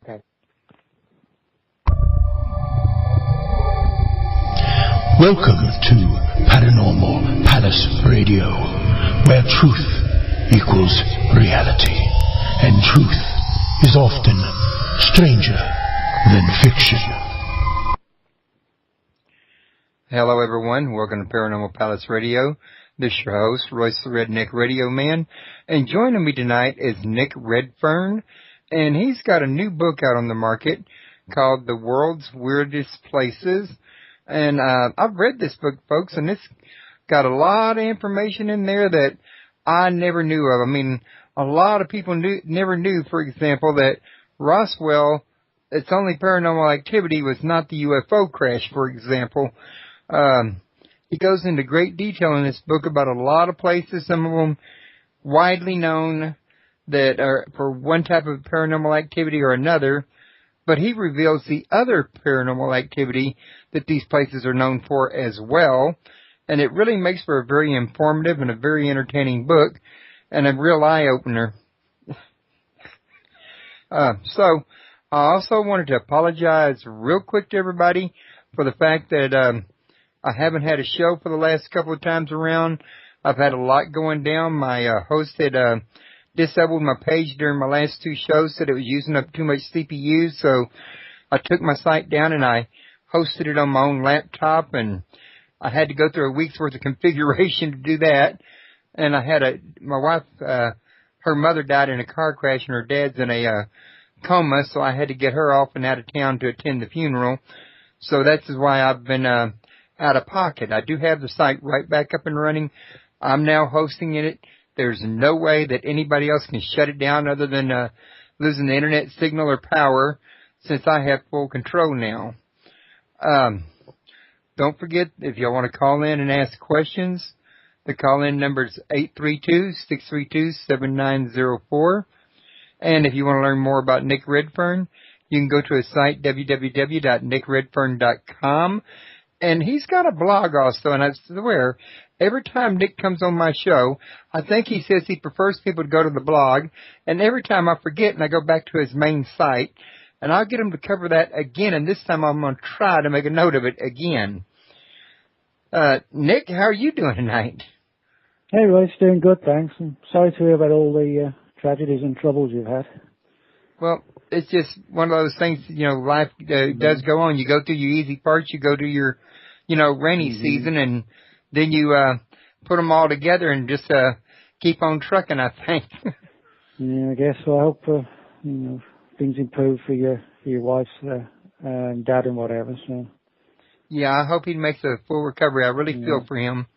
Okay. Welcome to Paranormal Palace Radio, where truth equals reality, and truth is often stranger than fiction. Hello everyone, welcome to Paranormal Palace Radio. This is your host, Royce the Redneck Radio Man, and joining me tonight is Nick Redfern, and he's got a new book out on the market called The World's Weirdest Places. And I've read this book, folks, and it's got a lot of information in there that I never knew of. I mean, a lot of people never knew, for example, that Roswell, its only paranormal activity was not the UFO crash, for example. He goes into great detail in this book about a lot of places, some of them widely known that are for one type of paranormal activity or another, but he reveals the other paranormal activity that these places are known for as well, and it really makes for a very informative and a very entertaining book, and a real eye-opener. So, I also wanted to apologize real quick to everybody for the fact that I haven't had a show for the last couple of times around. I've had a lot going down. My host had disabled my page during my last two shows, said it was using up too much CPU, so I took my site down and I hosted it on my own laptop, and I had to go through a week's worth of configuration to do that. And I had my wife, her mother died in a car crash and her dad's in a coma, so I had to get her off and out of town to attend the funeral. So that's why I've been out of pocket. I do have the site right back up and running. I'm now hosting it. There's no way that anybody else can shut it down other than losing the internet signal or power, since I have full control now. Don't forget, if y'all want to call in and ask questions, the call-in number is 832-632-7904. And if you want to learn more about Nick Redfern, you can go to his site, www.nickredfern.com. And he's got a blog also, and I swear, every time Nick comes on my show, I think he says he prefers people to go to the blog, and every time I forget and I go back to his main site, and I'll get him to cover that again, and this time I'm going to try to make a note of it again. Nick, how are you doing tonight? Hey, Royce, doing good, thanks. I'm sorry to hear about all the tragedies and troubles you've had. Well, it's just one of those things, life does go on. You go through your easy parts, you go to your, rainy season, and then you put them all together and just keep on trucking, I think. Yeah, I guess. Well, I hope, things improve for your wife's and dad and whatever, so. Yeah, I hope he makes a full recovery. I really feel for him.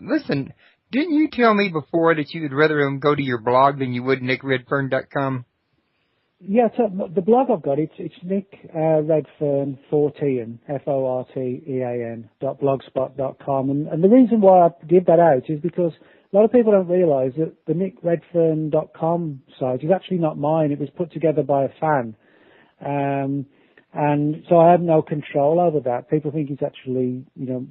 Listen, didn't you tell me before that you would rather him go to your blog than you would nickredfern.com? Yeah, so the blog I've got, it's Nick Redfern, 14, FORTEAN.blogspot.com. And the reason why I give that out is because a lot of people don't realise that the nickredfern.com site is actually not mine. It was put together by a fan. And so I have no control over that. People think it's actually,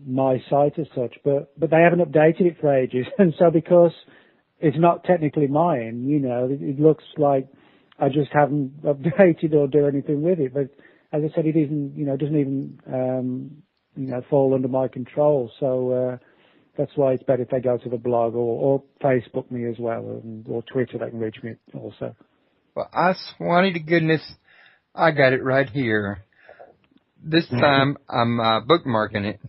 my site as such, but they haven't updated it for ages. And so because it's not technically mine, it looks like I just haven't updated or do anything with it. But as I said, it isn't, doesn't even, fall under my control. So, that's why it's better if they go to the blog or Facebook me as well, or Twitter. They can reach me also. Well, I swanny to goodness, I got it right here. This time I'm bookmarking it.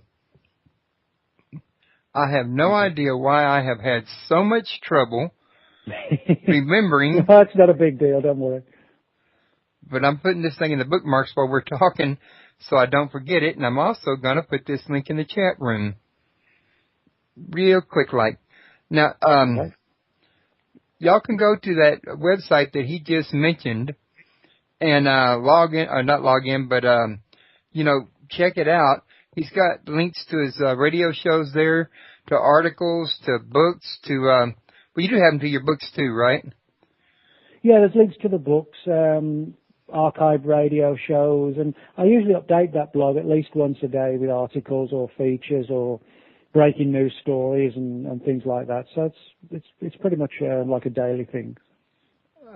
I have no idea why I have had so much trouble remembering. That's not a big deal, don't worry. But I'm putting this thing in the bookmarks while we're talking so I don't forget it, and I'm also going to put this link in the chat room. Real quick like. Now, y'all can go to that website that he just mentioned and log in, or not log in, but, check it out. He's got links to his radio shows there, to articles, to books, to, well, you do have them to your books too, right? Yeah, there's links to the books, archived radio shows, and I usually update that blog at least once a day with articles or features or breaking news stories and things like that. So it's pretty much like a daily thing.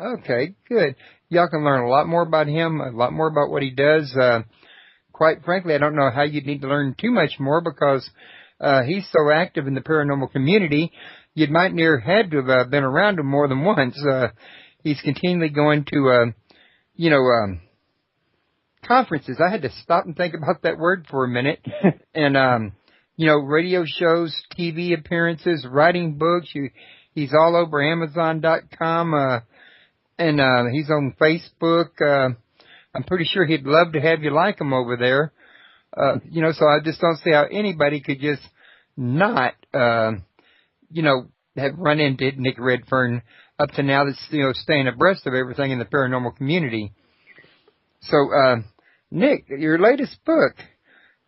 Okay, good. y'all can learn a lot more about him, a lot more about what he does. Quite frankly, I don't know how you'd need to learn too much more because he's so active in the paranormal community. You might near had to have been around him more than once. He's continually going to, conferences. I had to stop and think about that word for a minute. And, radio shows, TV appearances, writing books. He's all over Amazon.com, and he's on Facebook. I'm pretty sure he'd love to have you like him over there. So I just don't see how anybody could just not, have run into Nick Redfern up to now that's, staying abreast of everything in the paranormal community. So, Nick, your latest book,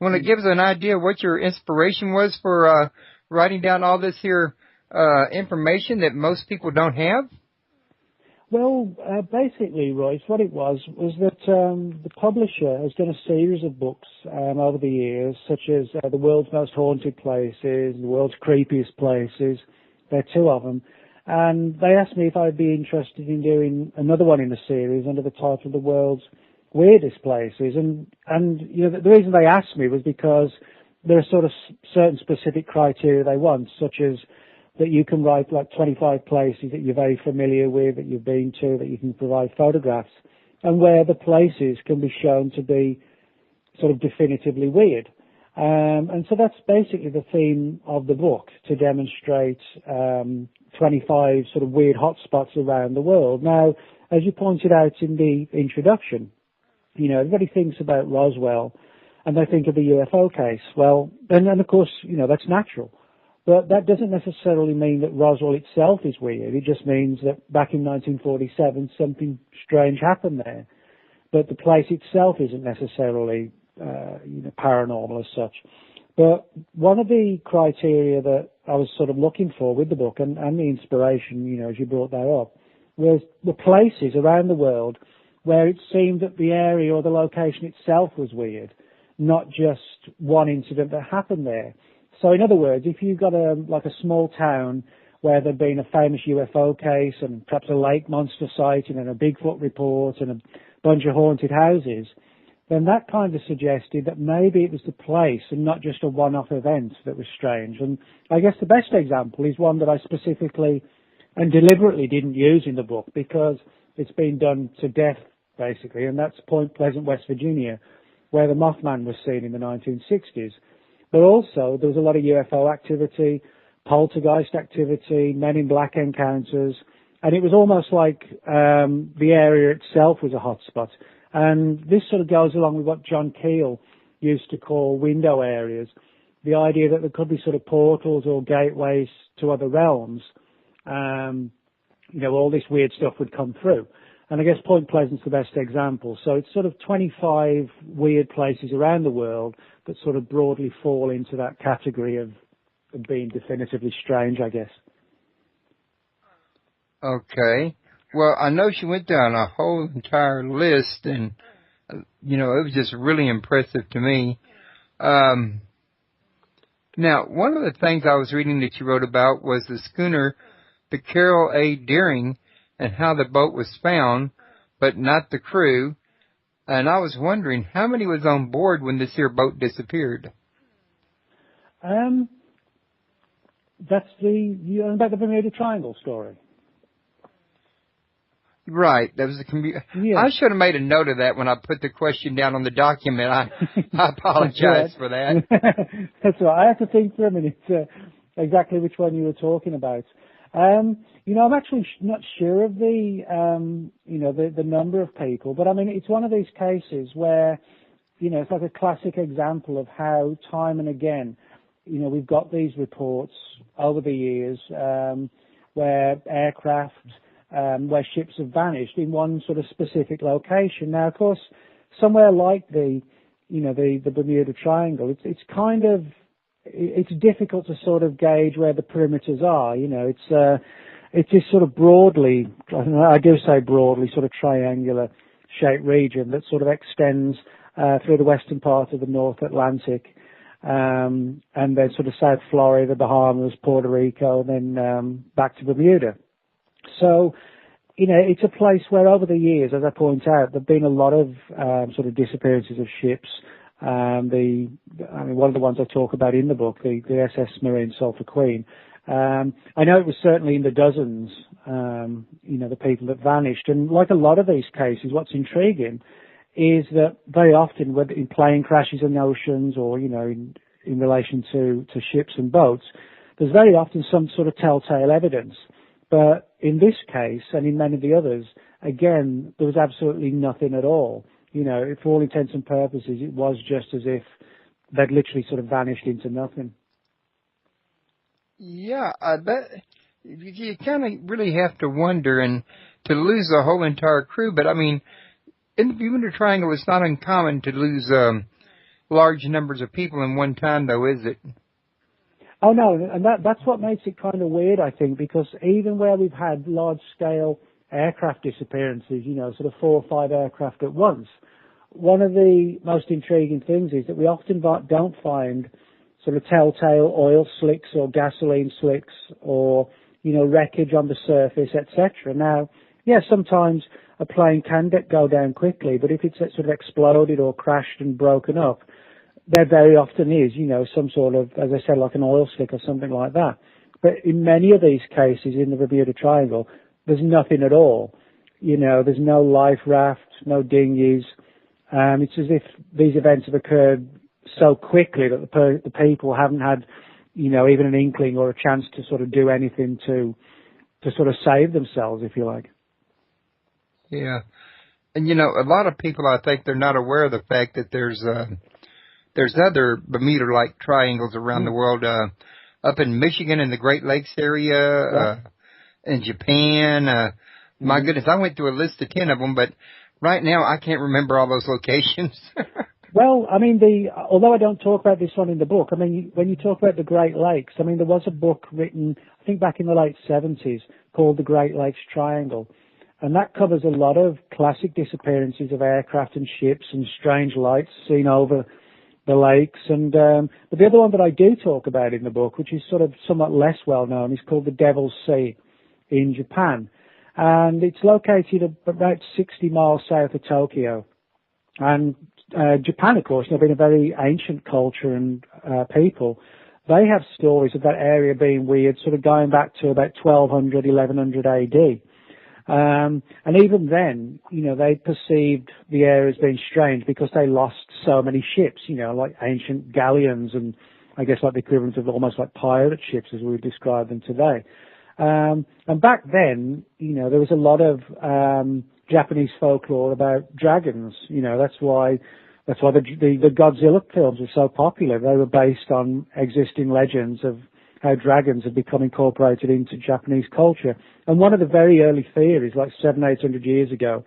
want to give us an idea what your inspiration was for, writing down all this here, information that most people don't have? Well, basically, Royce, what it was that the publisher has done a series of books over the years, such as The World's Most Haunted Places, The World's Creepiest Places. There are two of them. And they asked me if I'd be interested in doing another one in the series under the title The World's Weirdest Places. And the reason they asked me was because there are sort of certain specific criteria they want, such as that you can write like 25 places that you're very familiar with, that you've been to, that you can provide photographs, and where the places can be shown to be sort of definitively weird. And so that's basically the theme of the book, to demonstrate 25 sort of weird hotspots around the world. Now, as you pointed out in the introduction, everybody thinks about Roswell and they think of the UFO case. Well, and of course, that's natural. But that doesn't necessarily mean that Roswell itself is weird. It just means that back in 1947, something strange happened there. But the place itself isn't necessarily, paranormal as such. But one of the criteria that I was sort of looking for with the book and the inspiration, as you brought that up, was the places around the world where it seemed that the area or the location itself was weird, not just one incident that happened there. So in other words, if you've got a small town where there'd been a famous UFO case and perhaps a lake monster sighting and a Bigfoot report and a bunch of haunted houses, then that kind of suggested that maybe it was the place and not just a one-off event that was strange. And I guess the best example is one that I specifically and deliberately didn't use in the book because it's been done to death, basically, and that's Point Pleasant, West Virginia, where the Mothman was seen in the 1960s. But also, there was a lot of UFO activity, poltergeist activity, Men in Black encounters, and it was almost like the area itself was a hotspot. And this sort of goes along with what John Keel used to call window areas, the idea that there could be sort of portals or gateways to other realms. All this weird stuff would come through. And I guess Point Pleasant's the best example. So it's sort of 25 weird places around the world that sort of broadly fall into that category of being definitively strange, I guess. Okay. Well, I know she went down a whole entire list, and, it was just really impressive to me. Now, one of the things I was reading that you wrote about was the schooner, the Carol A. Deering, and how the boat was found, but not the crew. And I was wondering, how many was on board when this here boat disappeared? That's about the Bermuda Triangle story. Right. That was Yeah. I should have made a note of that when I put the question down on the document. I apologize for that. That's right. I had to think for a minute exactly which one you were talking about. I'm actually not sure of the number of people, but I mean, it's one of these cases where, it's like a classic example of how time and again, we've got these reports over the years, where aircraft, where ships have vanished in one sort of specific location. Now, of course, somewhere like the Bermuda Triangle, it's difficult to sort of gauge where the perimeters are. It is sort of broadly, I do say broadly, sort of triangular shaped region that sort of extends through the western part of the North Atlantic, and then sort of South Florida, the Bahamas, Puerto Rico, and then back to Bermuda. So you know, it's a place where over the years, as I point out, there've been a lot of sort of disappearances of ships. One of the ones I talk about in the book, the SS Marine Sulphur Queen. I know it was certainly in the dozens, you know, the people that vanished. And like a lot of these cases, what's intriguing is that very often, whether in plane crashes in the oceans or, you know, in relation to ships and boats, there's very often some sort of telltale evidence. But in this case, and in many of the others, again, there was absolutely nothing at all. You know, for all intents and purposes, it was just as if they'd literally sort of vanished into nothing. Yeah, I bet you kind of really have to wonder, and to lose a whole entire crew. But I mean, in the Bermuda Triangle, it's not uncommon to lose large numbers of people in one time, though, is it? Oh, no, and that's what makes it kind of weird, I think, because even where we've had large-scale aircraft disappearances, you know, sort of 4 or 5 aircraft at once, one of the most intriguing things is that we often don't find sort of telltale oil slicks or gasoline slicks or, you know, wreckage on the surface, etc. Now, yeah, sometimes a plane can go down quickly, but if it's sort of exploded or crashed and broken up, there very often is, you know, some sort of, as I said, like an oil slick or something like that. But in many of these cases in the Bermuda Triangle, there's nothing at all. You know, there's no life raft, no dinghies. It's as if these events have occurred so quickly that the people haven't had, you know, even an inkling or a chance to sort of do anything to sort of save themselves, if you like. Yeah. And, you know, a lot of people, I think, they're not aware of the fact that there's other Bermuda-like triangles around the world, up in Michigan in the Great Lakes area, in Japan. My goodness, I went through a list of 10 of them, but right now I can't remember all those locations. Well, I mean, although I don't talk about this one in the book, I mean, when you talk about the Great Lakes, I mean, there was a book written, I think back in the late 70s, called The Great Lakes Triangle. And that covers a lot of classic disappearances of aircraft and ships and strange lights seen over the lakes. And but the other one that I do talk about in the book, which is sort of somewhat less well known, is called the Devil's Sea in Japan. And it's located about 60 miles south of Tokyo. And Japan, of course, being a very ancient culture and people, they have stories of that area being weird, sort of going back to about 1200, 1100 AD. And even then, you know, they perceived the area as being strange because they lost so many ships, you know, like ancient galleons and I guess like the equivalent of almost like pirate ships as we would describe them today. And back then, you know, there was a lot of Japanese folklore about dragons. You know, that's why the Godzilla films were so popular. They were based on existing legends of how dragons had become incorporated into Japanese culture. And one of the very early theories, like 700-800 years ago,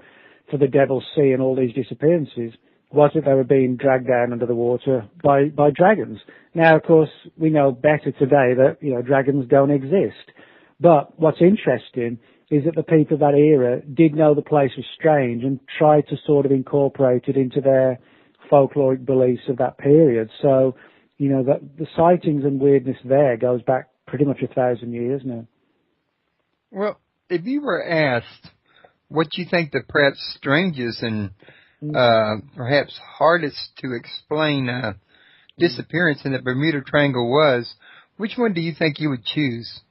for the Devil's Sea and all these disappearances, was that they were being dragged down under the water by dragons. Now, of course, we know better today that, you know, dragons don't exist. But what's interesting is that the people of that era did know the place was strange and tried to sort of incorporate it into their folkloric beliefs of that period. So, you know, the sightings and weirdness there goes back pretty much 1,000 years now. Well, if you were asked what you think the perhaps strangest and perhaps hardest to explain disappearance in the Bermuda Triangle was, which one do you think you would choose?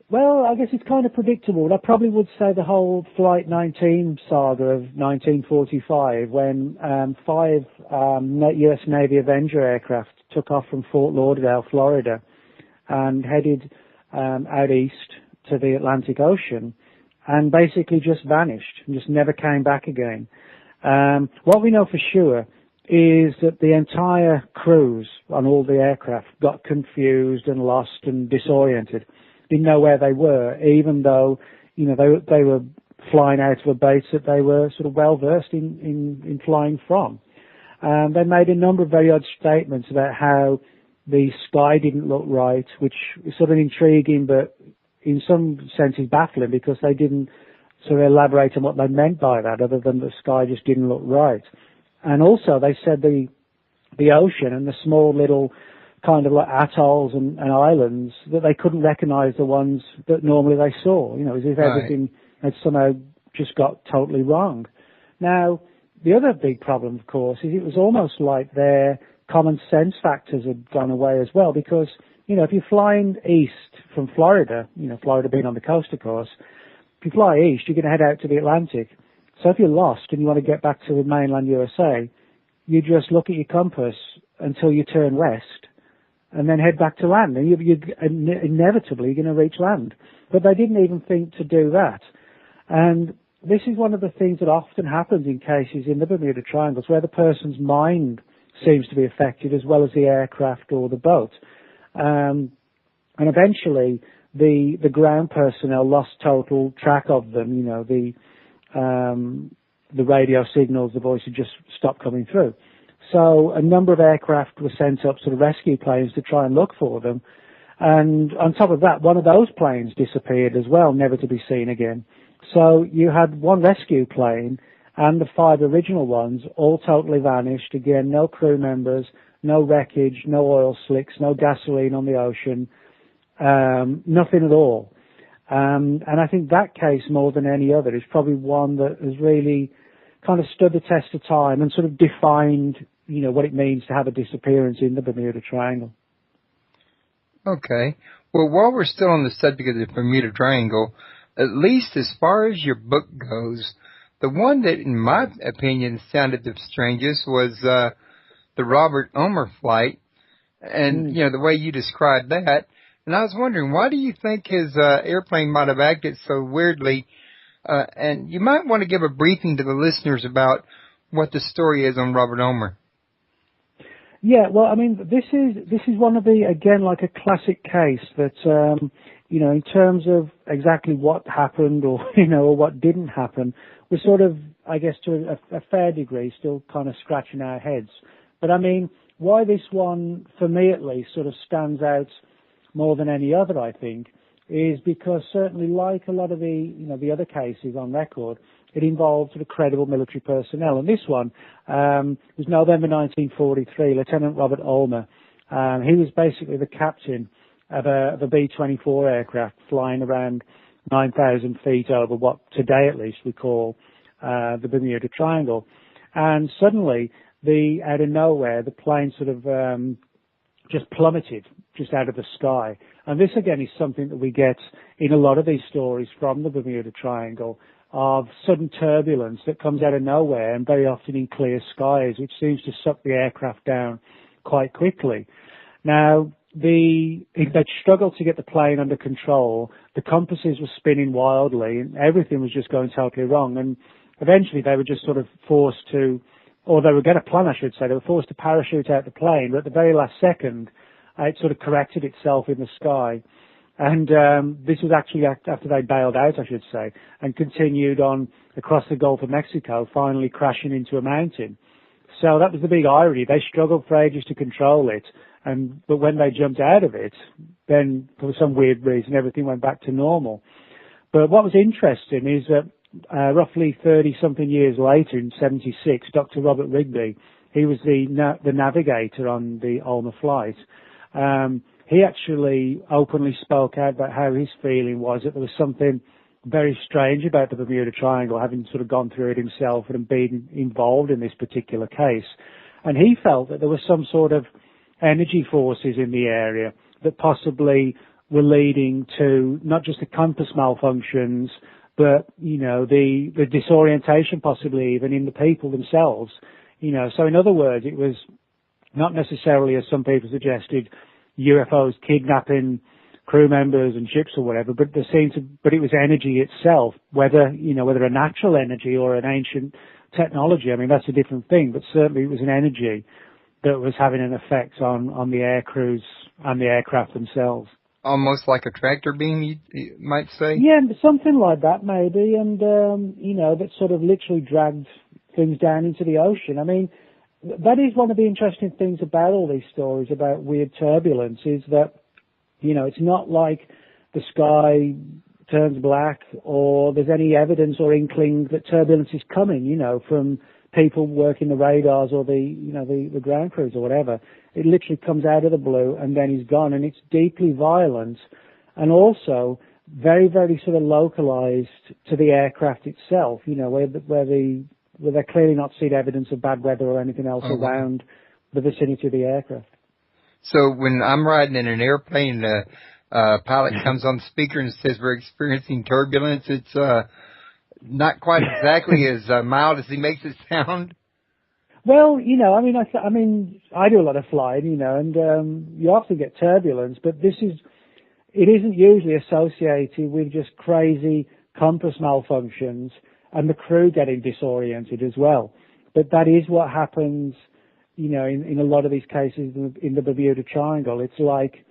Well, I guess it's kind of predictable. I probably would say the whole Flight 19 saga of 1945 when 5 U.S. Navy Avenger aircraft took off from Fort Lauderdale, Florida, and headed out east to the Atlantic Ocean and basically just vanished and just never came back again. What we know for sure is that the entire crews on all the aircraft got confused and lost and disoriented. Didn't know where they were, even though, you know, they were flying out of a base that they were sort of well versed in flying from. They made a number of very odd statements about how the sky didn't look right, which is sort of intriguing, but in some senses baffling because they didn't sort of elaborate on what they meant by that, other than the sky just didn't look right. And also, they said the ocean and the small little kind of like atolls and islands, that they couldn't recognize the ones that normally they saw. You know, as if everything had somehow just got totally wrong. Now, the other big problem, of course, is it was almost like their common sense factors had gone away as well, because, if you're flying east from Florida, Florida being on the coast, of course, if you fly east, you're going to head out to the Atlantic. So if you're lost and you want to get back to the mainland USA, you just look at your compass until you turn west and then head back to land. And inevitably you're going to reach land. But they didn't even think to do that. And this is one of the things that often happens in cases in the Bermuda Triangles, where the person's mind seems to be affected as well as the aircraft or the boat. And eventually the ground personnel lost total track of them. The radio signals, the voice had just stopped coming through. So a number of aircraft were sent up, sort of rescue planes, to try and look for them. And on top of that, one of those planes disappeared as well, never to be seen again. So you had one rescue plane and the 5 original ones all totally vanished. Again, no crew members, no wreckage, no oil slicks, no gasoline on the ocean, nothing at all. And I think that case, more than any other, is probably one that has really kind of stood the test of time and sort of defined, what it means to have a disappearance in the Bermuda Triangle. Okay. Well, while we're still on the subject of the Bermuda Triangle, at least as far as your book goes, the one that, in my opinion, sounded the strangest was the Robert Ulmer flight, and, the way you described that. And I was wondering, why do you think his airplane might have acted so weirdly? And you might want to give a briefing to the listeners about what the story is on Robert Ulmer. Yeah, well, I mean, this is one of the, again, like a classic case that, in terms of exactly what happened or, or what didn't happen, we're sort of, I guess, to a fair degree, still kind of scratching our heads. But I mean, why this one, for me at least, sort of stands out more than any other, I think, is because certainly, like a lot of the other cases on record, it involved sort of credible military personnel. And this one was November 1943, Lieutenant Robert Ulmer. He was basically the captain of a B-24 aircraft flying around 9,000 feet over what today at least we call the Bermuda Triangle. And suddenly, out of nowhere, the plane sort of just plummeted just out of the sky. And this, again, is something that we get in a lot of these stories from the Bermuda Triangle, of sudden turbulence that comes out of nowhere and very often in clear skies, which seems to suck the aircraft down quite quickly. Now, they'd struggled to get the plane under control. The compasses were spinning wildly and everything was just going totally wrong. And eventually they were just sort of forced to, or they were going to plan, I should say, they were forced to parachute out the plane. But at the very last second, it sort of corrected itself in the sky. And this was actually after they bailed out, I should say, and continued on across the Gulf of Mexico, finally crashing into a mountain. So that was the big irony. They struggled for ages to control it, but when they jumped out of it, then for some weird reason, everything went back to normal. But what was interesting is that roughly 30-something years later, in 1976, Dr. Robert Rigby, he was the navigator on the Ulmer flight. He actually openly spoke out about how his feeling was that there was something very strange about the Bermuda Triangle, having sort of gone through it himself and been involved in this particular case. And he felt that there were some sort of energy forces in the area that possibly were leading to not just the compass malfunctions, but, the disorientation possibly even in the people themselves. So in other words, it was not necessarily, as some people suggested, UFOs kidnapping crew members and ships or whatever, but it was energy itself, whether a natural energy or an ancient technology. I mean, that's a different thing, but certainly it was an energy that was having an effect on the air crews and the aircraft themselves. Almost like a tractor beam, you might say? Yeah, something like that maybe, and, that sort of literally dragged things down into the ocean. I mean, that is one of the interesting things about all these stories about weird turbulence, is that, it's not like the sky turns black or there's any evidence or inkling that turbulence is coming, from people working the radars or the ground crews or whatever. It literally comes out of the blue and then is gone, and it's deeply violent. And also, very, very sort of localized to the aircraft itself, where they're clearly not seen evidence of bad weather or anything else around the vicinity of the aircraft. So when I'm riding in an airplane, the pilot comes on the speaker and says we're experiencing turbulence, it's not quite exactly as mild as he makes it sound. Well, I do a lot of flying, and you often get turbulence, but it isn't usually associated with just crazy compass malfunctions and the crew getting disoriented as well. But that is what happens, in a lot of these cases in the Bermuda Triangle. It's like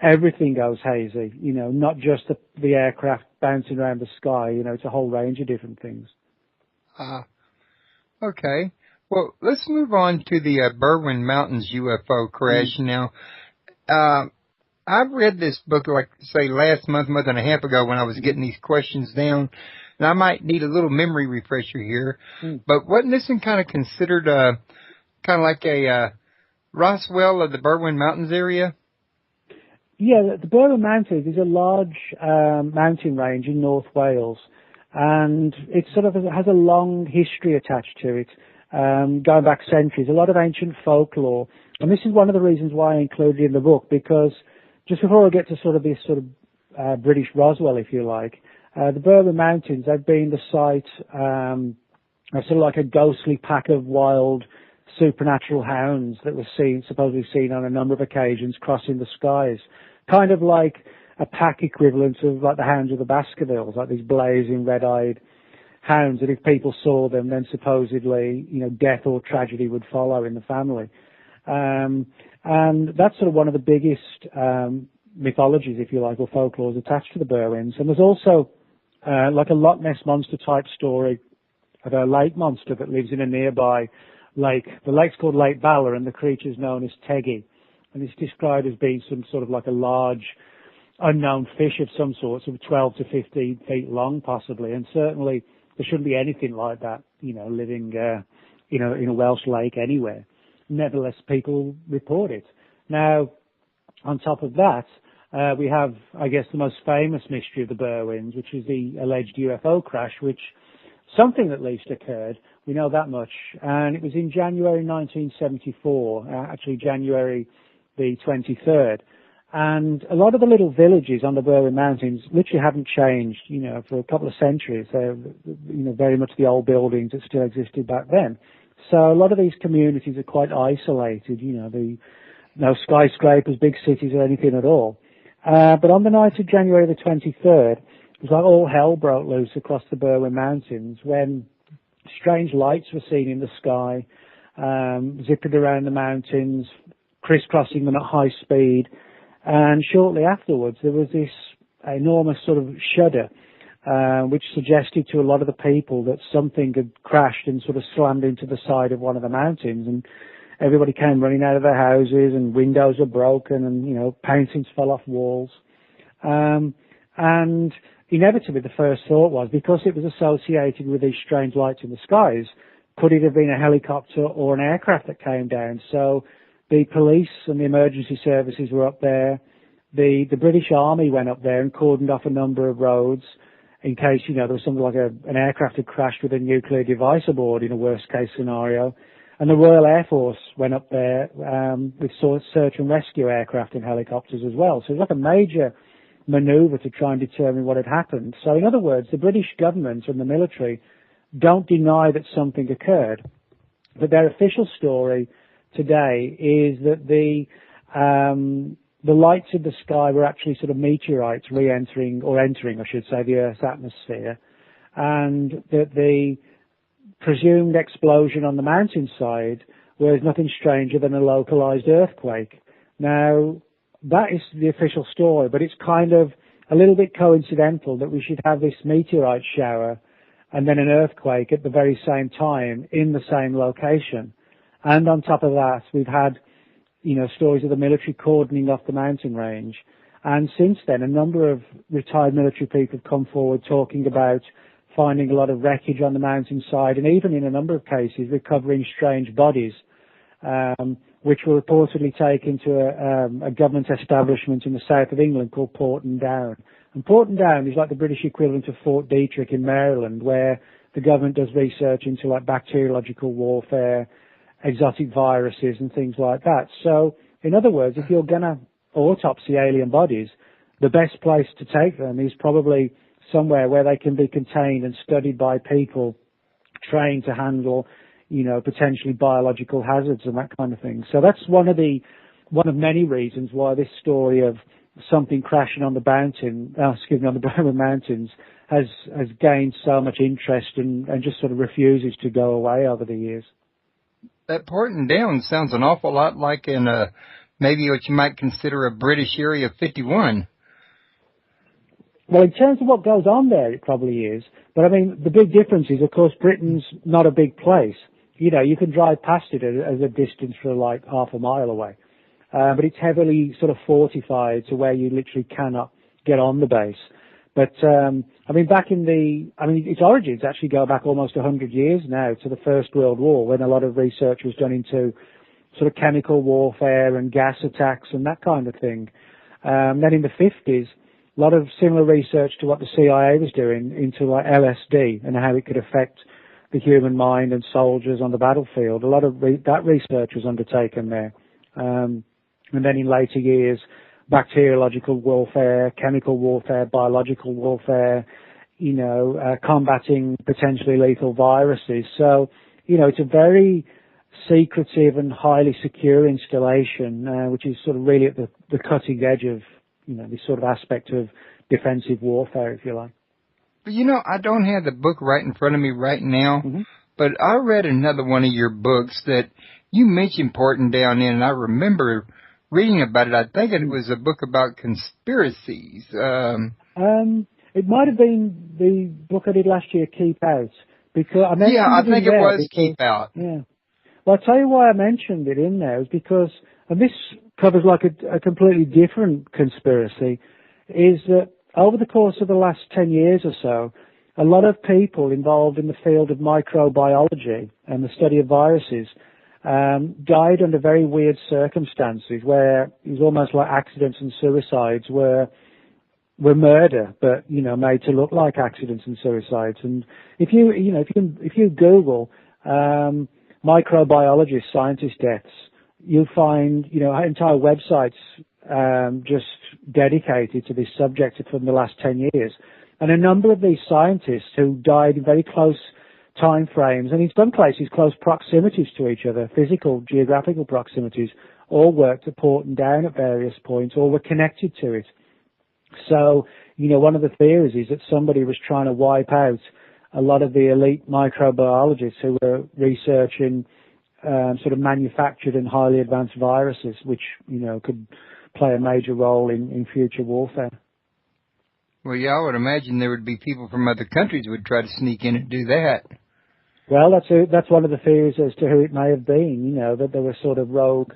everything goes hazy, not just the aircraft bouncing around the sky, it's a whole range of different things. Okay. Well, let's move on to the Berwyn Mountains UFO crash now. I've read this book, like, say, last month and a half ago when I was getting these questions down, and I might need a little memory refresher here. But wasn't this kind of considered kind of like a Roswell of the Berwyn Mountains area? Yeah, the Berwyn Mountains is a large mountain range in North Wales, and it sort of has a long history attached to it, going back centuries, a lot of ancient folklore. And this is one of the reasons why I included it in the book, because just before I get to sort of this sort of British Roswell, if you like, the Berwyn Mountains, they've been the site of sort of like a ghostly pack of wild supernatural hounds that were supposedly seen on a number of occasions crossing the skies. Kind of like a pack equivalent of like the hounds of the Baskervilles, like these blazing red-eyed hounds that if people saw them, then supposedly, death or tragedy would follow in the family. And that's sort of one of the biggest mythologies, if you like, or folklores attached to the Berwyns. And there's also like a Loch Ness Monster type story of a lake monster that lives in a nearby lake. The lake's called Lake Bala, and the creature's known as Teggy. And it's described as being some sort of like a large unknown fish of some sort, sort of 12 to 15 feet long possibly. And certainly there shouldn't be anything like that, living, in a Welsh lake anywhere. Nevertheless, people report it. Now, on top of that, we have, I guess, the most famous mystery of the Berwyns, which is the alleged UFO crash, which something at least occurred. We know that much. And it was in January 1974, actually January the 23rd. And a lot of the little villages on the Berwyn Mountains literally haven't changed, for a couple of centuries. They're, very much the old buildings that still existed back then. So a lot of these communities are quite isolated, no skyscrapers, big cities or anything at all. But on the night of January the 23rd, it was like all hell broke loose across the Berwyn Mountains when strange lights were seen in the sky, zipping around the mountains, crisscrossing them at high speed. And shortly afterwards, there was this enormous sort of shudder, which suggested to a lot of the people that something had crashed and sort of slammed into the side of one of the mountains. And everybody came running out of their houses, and windows were broken, and, paintings fell off walls. And inevitably, the first thought was, because it was associated with these strange lights in the skies, could it have been a helicopter or an aircraft that came down? So the police and the emergency services were up there. The British Army went up there and cordoned off a number of roads in case, there was something like an aircraft had crashed with a nuclear device aboard in a worst case scenario. And the Royal Air Force went up there with search and rescue aircraft and helicopters as well. So it was like a major maneuver to try and determine what had happened. So in other words, the British government and the military don't deny that something occurred, but their official story today is that the lights in the sky were actually sort of meteorites entering, I should say, the Earth's atmosphere, and that the presumed explosion on the mountainside was nothing stranger than a localized earthquake. Now, that is the official story, but it's kind of a little bit coincidental that we should have this meteorite shower and then an earthquake at the very same time in the same location. And on top of that, we've had, stories of the military cordoning off the mountain range. And since then, a number of retired military people have come forward talking about finding a lot of wreckage on the mountainside, and even in a number of cases recovering strange bodies, which were reportedly taken to a government establishment in the south of England called Porton Down. And Portendown is like the British equivalent of Fort Detrick in Maryland, where the government does research into like bacteriological warfare, exotic viruses and things like that. So, in other words, if you're going to autopsy alien bodies, the best place to take them is probably somewhere where they can be contained and studied by people trained to handle, potentially biological hazards and that kind of thing. So that's one of many reasons why this story of something crashing on the on the Burma Mountains has gained so much interest and just sort of refuses to go away over the years. That Portendown sounds an awful lot like maybe what you might consider a British Area 51. Well, in terms of what goes on there, it probably is. But I mean, the big difference is, of course, Britain's not a big place. You can drive past it as a distance for like half a mile away. But it's heavily sort of fortified to where you literally cannot get on the base. But, its origins actually go back almost 100 years now to the First World War, when a lot of research was done into sort of chemical warfare and gas attacks and that kind of thing. Then in the 50s, a lot of similar research to what the CIA was doing into like LSD and how it could affect the human mind and soldiers on the battlefield. A lot of that research was undertaken there. And then in later years, bacteriological warfare, chemical warfare, biological warfare, combating potentially lethal viruses. So, it's a very secretive and highly secure installation, which is sort of really at the cutting edge of, this sort of aspect of defensive warfare, if you like. But I don't have the book right in front of me right now, but I read another one of your books that you mentioned Portendown in, and I remember reading about it. I think it was a book about conspiracies. It might have been the book I did last year, Keep Out. Because I think it was Keep Out. Yeah. Well, I'll tell you why I mentioned it in there is because, and this covers like a completely different conspiracy, is that over the course of the last 10 years or so, a lot of people involved in the field of microbiology and the study of viruses died under very weird circumstances, where it was almost like accidents and suicides were murder, but made to look like accidents and suicides. And if you Google microbiologist scientist deaths, you'll find entire websites just dedicated to this subject from the last 10 years. And a number of these scientists who died in very close time frames, and in some cases close proximities to each other, physical, geographical proximities, all worked at Portendown at various points, or were connected to it. So, one of the theories is that somebody was trying to wipe out a lot of the elite microbiologists who were researching sort of manufactured and highly advanced viruses, which, could play a major role in future warfare. Well, yeah, I would imagine there would be people from other countries who would try to sneak in and do that. Well, that's one of the theories as to who it may have been, that there were sort of rogue,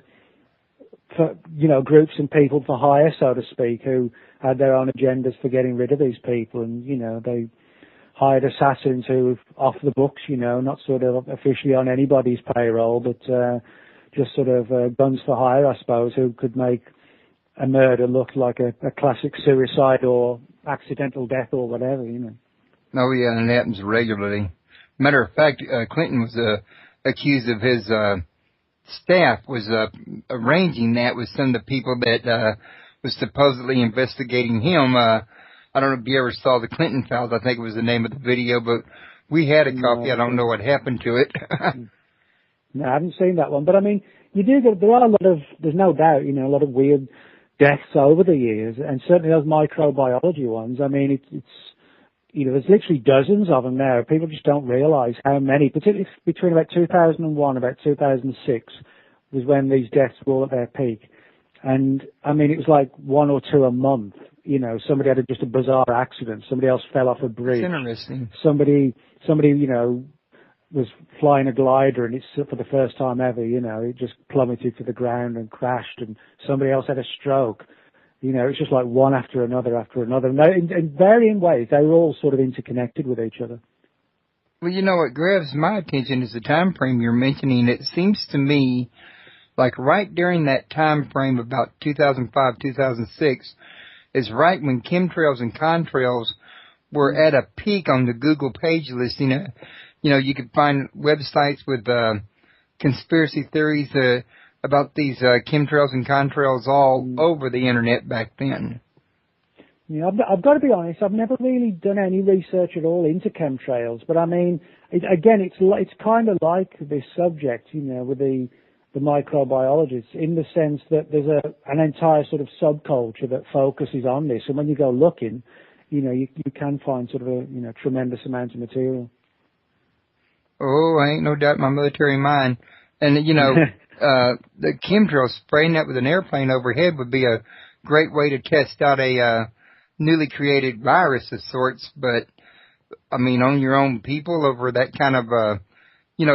groups and people for hire, so to speak, who had their own agendas for getting rid of these people. And, they hired assassins who off the books, not sort of officially on anybody's payroll, but just sort of guns for hire, I suppose, who could make a murder look like a classic suicide or accidental death or whatever, Oh, yeah, and it happens regularly. Matter of fact, Clinton was accused of his staff was arranging that with some of the people that was supposedly investigating him. I don't know if you ever saw the Clinton Files. I think it was the name of the video, but we had a copy. I don't know what happened to it. No, I haven't seen that one. But, I mean, there are there's no doubt, a lot of weird deaths over the years, and certainly those microbiology ones. I mean, it's there's literally dozens of them now. People just don't realize how many, particularly between about 2001 and about 2006 was when these deaths were all at their peak. And, I mean, it was like one or two a month. Somebody had just a bizarre accident. Somebody else fell off a bridge. It's interesting. Somebody, was flying a glider, and it's for the first time ever, it just plummeted to the ground and crashed, and somebody else had a stroke. It's just like one after another. And in varying ways, they were all sort of interconnected with each other. Well, what grabs my attention is the time frame you're mentioning. It seems to me like right during that time frame, about 2005, 2006, is right when chemtrails and contrails were at a peak on the Google page listing. You could find websites with conspiracy theories about these chemtrails and contrails all over the internet back then. Yeah, I've got to be honest. I've never really done any research at all into chemtrails, but I mean, it's kind of like this subject, with the microbiologists, in the sense that there's an entire sort of subculture that focuses on this, and when you go looking, you can find sort of a tremendous amount of material. Oh, I ain't no doubt in my military mind. And the chemtrails, spraying that with an airplane overhead would be a great way to test out a newly created virus of sorts, but I mean, on your own people over that kind of,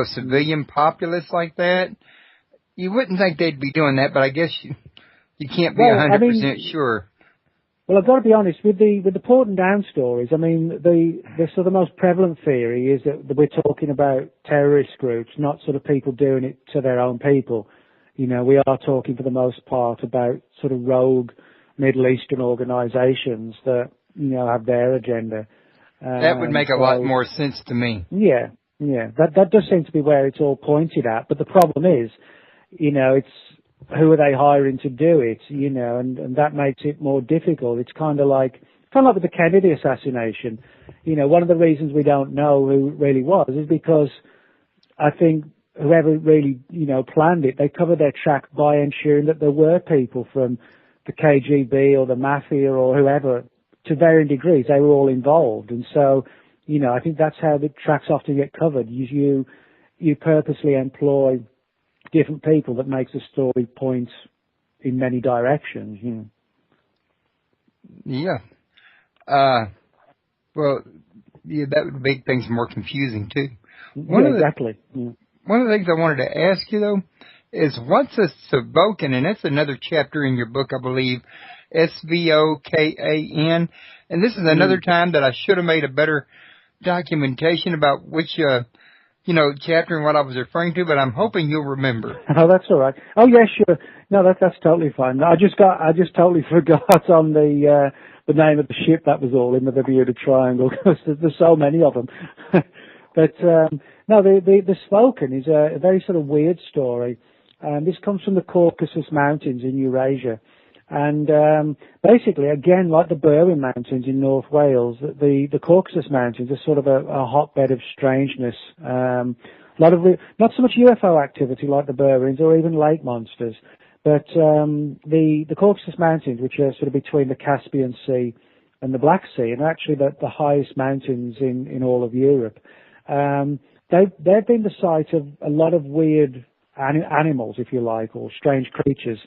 civilian populace like that, you wouldn't think they'd be doing that, but I guess you can't be 100% sure. Well, I've got to be honest, with the Porton Down stories, I mean, the sort of most prevalent theory is that we're talking about terrorist groups, not sort of people doing it to their own people. We are talking for the most part about sort of rogue Middle Eastern organizations that, have their agenda. That would make a lot more sense to me. Yeah. That does seem to be where it's all pointed at. But the problem is, it's who are they hiring to do it, and that makes it more difficult. It's kind of like with the Kennedy assassination. One of the reasons we don't know who it really was is because I think whoever really, planned it, they covered their track by ensuring that there were people from the KGB or the mafia or whoever, to varying degrees, they were all involved. And so, I think that's how the tracks often get covered. You purposely employ different people that makes the story point in many directions. Yeah. Well, yeah, that would make things more confusing too. Exactly. One of the things I wanted to ask you though is, what's a Svokan? And that's another chapter in your book, I believe, Svokan. And this is another time that I should have made a better documentation about which, chapter and what I was referring to, but I'm hoping you'll remember. Oh, that's all right. Oh, yeah, sure. No, that's totally fine. I just totally forgot on the name of the ship. That was all, in the Bermuda Triangle, because there's so many of them. But no, the Svokan is a very sort of weird story. This comes from the Caucasus Mountains in Eurasia. And basically, again, like the Berwyn Mountains in North Wales, the Caucasus Mountains are sort of a hotbed of strangeness. A lot of not so much UFO activity like the Berwyns or even lake monsters, but the Caucasus Mountains, which are sort of between the Caspian Sea and the Black Sea, and actually the highest mountains in all of Europe. They've been the site of a lot of weird animals, if you like, or strange creatures.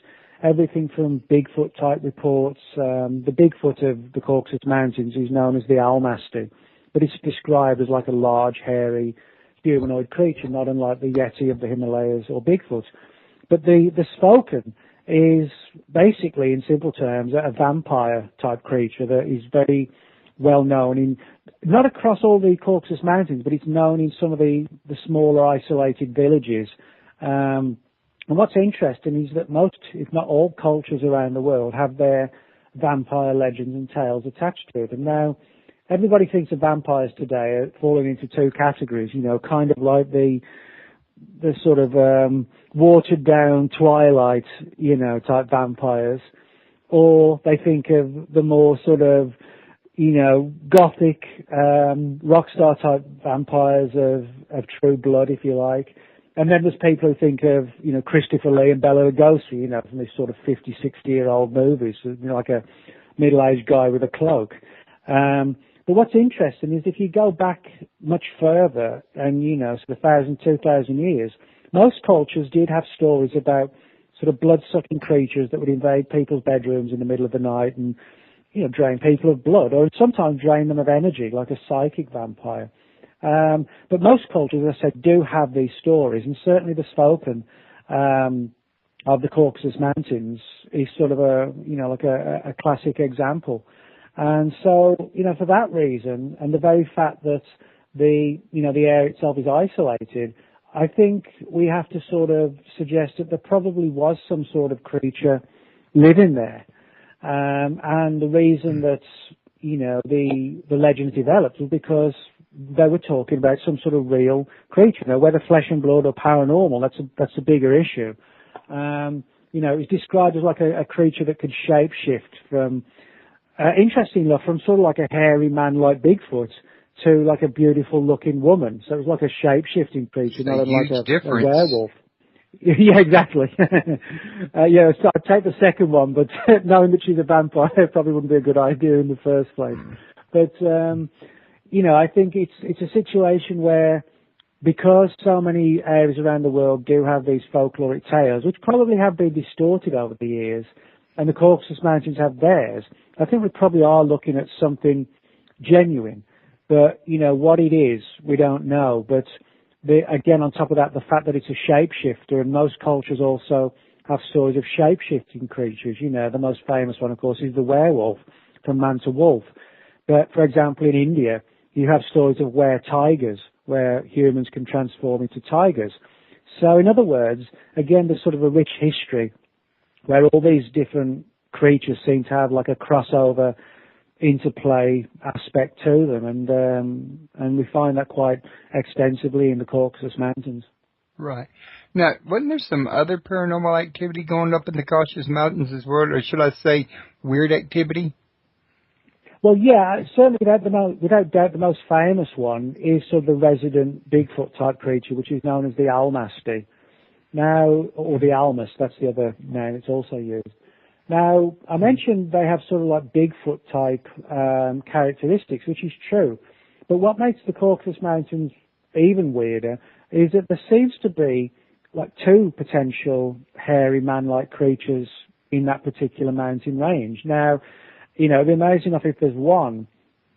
Everything from Bigfoot-type reports. The Bigfoot of the Caucasus Mountains is known as the Almasty, but it's described as like a large, hairy, humanoid creature, not unlike the Yeti of the Himalayas or Bigfoot. But the Svokan is basically, in simple terms, a vampire-type creature that is very well known not across all the Caucasus Mountains, but it's known in some of the smaller, isolated villages. And what's interesting is that most, if not all, cultures around the world have their vampire legends and tales attached to it. And now everybody thinks of vampires today are falling into two categories, kind of like the sort of watered down Twilight, type vampires, or they think of the more sort of, gothic rock star type vampires of true blood, if you like. And then there's people who think of, Christopher Lee and Bela Lugosi, from these sort of 50, 60-year-old movies, like a middle-aged guy with a cloak. But what's interesting is if you go back much further and, sort of 1,000, 2,000 years, most cultures did have stories about sort of blood-sucking creatures that would invade people's bedrooms in the middle of the night and, drain people of blood, or sometimes drain them of energy, like a psychic vampire. But most cultures, as I said, do have these stories, and certainly the Svokan of the Caucasus Mountains is sort of a classic example. And so, for that reason, and the very fact that the area itself is isolated, I think we have to sort of suggest that there probably was some sort of creature living there. And the reason that, the legends developed was because they were talking about some sort of real creature. Now, whether flesh and blood or paranormal, that's a bigger issue. It's described as like a creature that could shapeshift from, interestingly enough, from sort of like a hairy man like Bigfoot to like a beautiful looking woman. So it was like a shape-shifting creature, It's not a like huge a difference. werewolf. Yeah, exactly. So I'd take the second one, but knowing that she's a vampire probably wouldn't be a good idea in the first place. But, I think it's a situation where, because so many areas around the world do have these folkloric tales, which probably have been distorted over the years, and the Caucasus Mountains have theirs, I think we probably are looking at something genuine. But, what it is, we don't know. But again, on top of that, the fact that it's a shapeshifter, and most cultures also have stories of shape-shifting creatures. The most famous one, of course, is the werewolf, from man to wolf. But, for example, in India, you have stories of were-tigers, where humans can transform into tigers. So, in other words, again, there's sort of a rich history where all these different creatures seem to have like a crossover interplay aspect to them, and we find that quite extensively in the Caucasus Mountains. Right. Now, wasn't there some other paranormal activity going up in the Caucasus Mountains as well, or should I say weird activity? Well, yeah, certainly without doubt the most famous one is sort of the resident Bigfoot type creature, which is known as the Almasty. Now, or the Almas, that's the other name it's also used. Now, I mentioned they have sort of like Bigfoot type characteristics, which is true. But what makes the Caucasus Mountains even weirder is that there seems to be like two potential hairy man-like creatures in that particular mountain range. Now, it'd be amazing enough if there's one,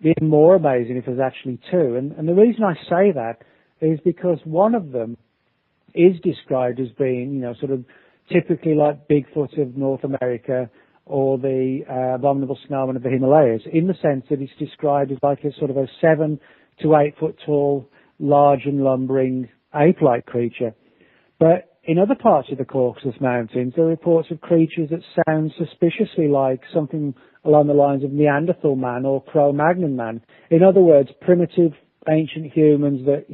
even more amazing if there's actually two. And the reason I say that is because one of them is described as being, sort of typically like Bigfoot of North America or the abominable snowman of the Himalayas, in the sense that it's described as like a sort of a 7 to 8 foot tall, large and lumbering ape-like creature. But in other parts of the Caucasus Mountains, there are reports of creatures that sound suspiciously like something along the lines of Neanderthal man or Cro-Magnon man. In other words, primitive ancient humans that,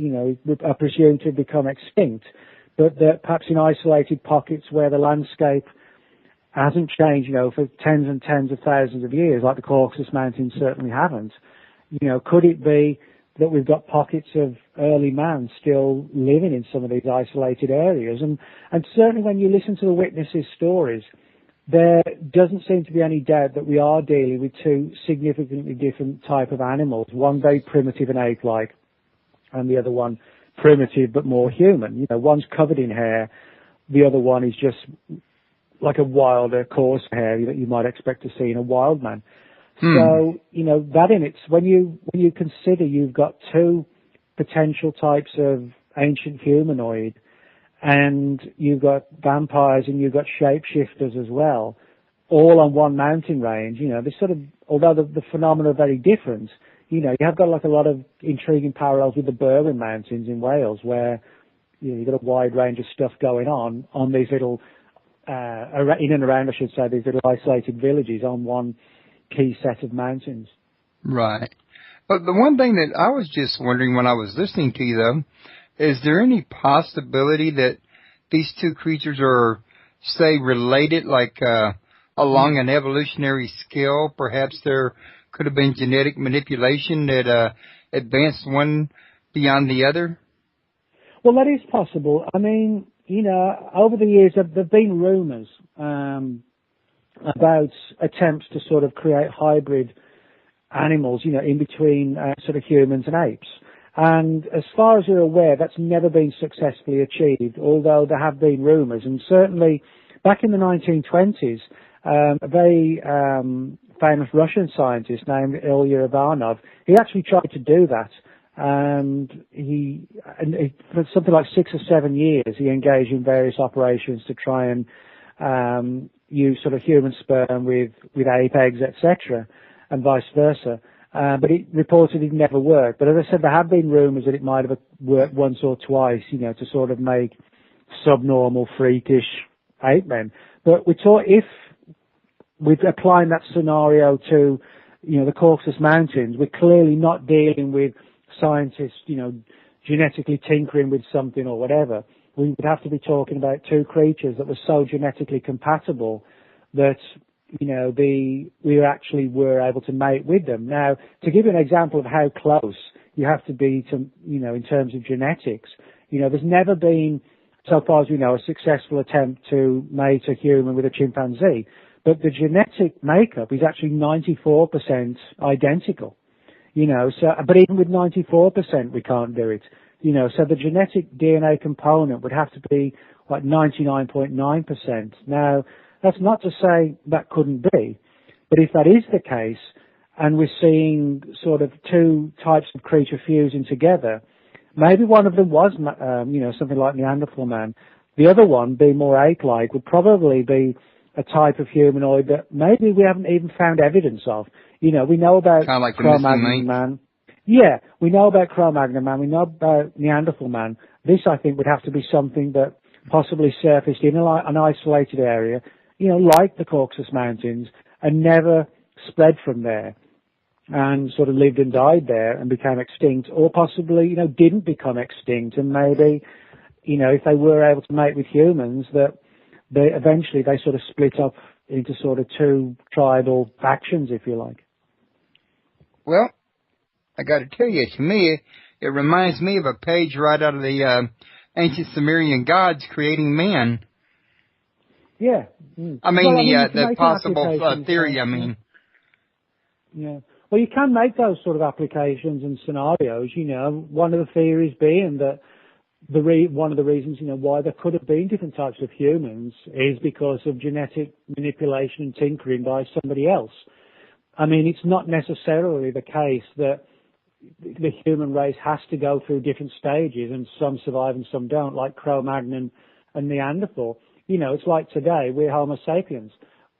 are presumed to have become extinct, but that perhaps in isolated pockets where the landscape hasn't changed, for tens and tens of thousands of years, like the Caucasus Mountains certainly haven't. Could it be that we've got pockets of early man still living in some of these isolated areas? And certainly when you listen to the witnesses' stories, there doesn't seem to be any doubt that we are dealing with two significantly different type of animals, one very primitive and ape-like, and the other one primitive but more human. One's covered in hair, the other one is just like a wilder, coarse hair that you might expect to see in a wild man. So, that in it's, when you consider you've got two potential types of ancient humanoid, and you've got vampires and you've got shapeshifters as well, all on one mountain range, this sort of, although the phenomena are very different, you have got like a lot of intriguing parallels with the Berwyn Mountains in Wales, where, you've got a wide range of stuff going on these little, in and around, I should say, these little isolated villages on one key set of mountains. Right. But the one thing that I was just wondering when I was listening to you, though, is there any possibility that these two creatures are, say, related, like along an evolutionary scale? Perhaps there could have been genetic manipulation that advanced one beyond the other? Well, that is possible. I mean, over the years, there have been rumours about attempts to sort of create hybrid animals, in between sort of humans and apes. And as far as you're aware, that's never been successfully achieved, although there have been rumours. And certainly back in the 1920s, a very famous Russian scientist named Ilya Ivanov, he actually tried to do that. And for something like 6 or 7 years, he engaged in various operations to try and use sort of human sperm with ape eggs, etc., and vice versa. But it reportedly never worked. But as I said, there have been rumours that it might have worked once or twice, to sort of make subnormal, freakish ape men. But we thought if with applying that scenario to, the Caucasus Mountains, we're clearly not dealing with scientists, genetically tinkering with something or whatever. We would have to be talking about two creatures that were so genetically compatible that, we actually were able to mate with them. Now, to give you an example of how close you have to be to, in terms of genetics, there's never been, so far as we know, a successful attempt to mate a human with a chimpanzee. But the genetic makeup is actually 94% identical. But even with 94%, we can't do it. So the genetic DNA component would have to be like 99.9%. Now, that's not to say that couldn't be, but if that is the case, and we're seeing sort of two types of creature fusing together, maybe one of them was, something like Neanderthal man. The other one, being more ape-like, would probably be a type of humanoid that maybe we haven't even found evidence of. We know about kind of like Cro-Magnon man. Yeah, we know about Cro-Magnon man. We know about Neanderthal man. This, I think, would have to be something that possibly surfaced in an isolated area, like the Caucasus Mountains, and never spread from there and sort of lived and died there and became extinct, or possibly, didn't become extinct, and maybe, if they were able to mate with humans, that they eventually sort of split up into sort of two tribal factions, if you like. Well, I got to tell you, to me, it reminds me of a page right out of the ancient Sumerian gods creating man. Yeah. I mean, the possible theory, I mean. Yeah. Well, you can make those sort of applications and scenarios, one of the theories being that one of the reasons, why there could have been different types of humans is because of genetic manipulation and tinkering by somebody else. I mean, it's not necessarily the case that the human race has to go through different stages and some survive and some don't, like Cro-Magnon and Neanderthal. It's like today, we're Homo sapiens.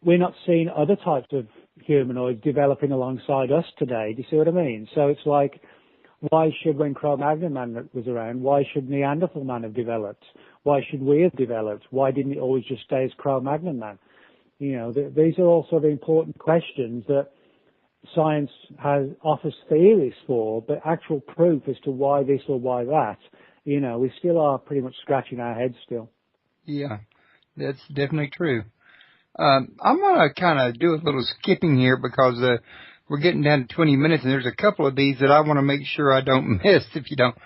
We're not seeing other types of humanoids developing alongside us today. Do you see what I mean? So it's like, why should, when Cro-Magnon man was around, why should Neanderthal man have developed? Why should we have developed? Why didn't it always just stay as Cro-Magnon man? These are all sort of important questions that science offers theories for, but actual proof as to why this or why that, we still are pretty much scratching our heads still. Yeah, that's definitely true. I'm going to kind of do a little skipping here because we're getting down to 20 minutes, and there's a couple of these that I want to make sure I don't miss, if you don't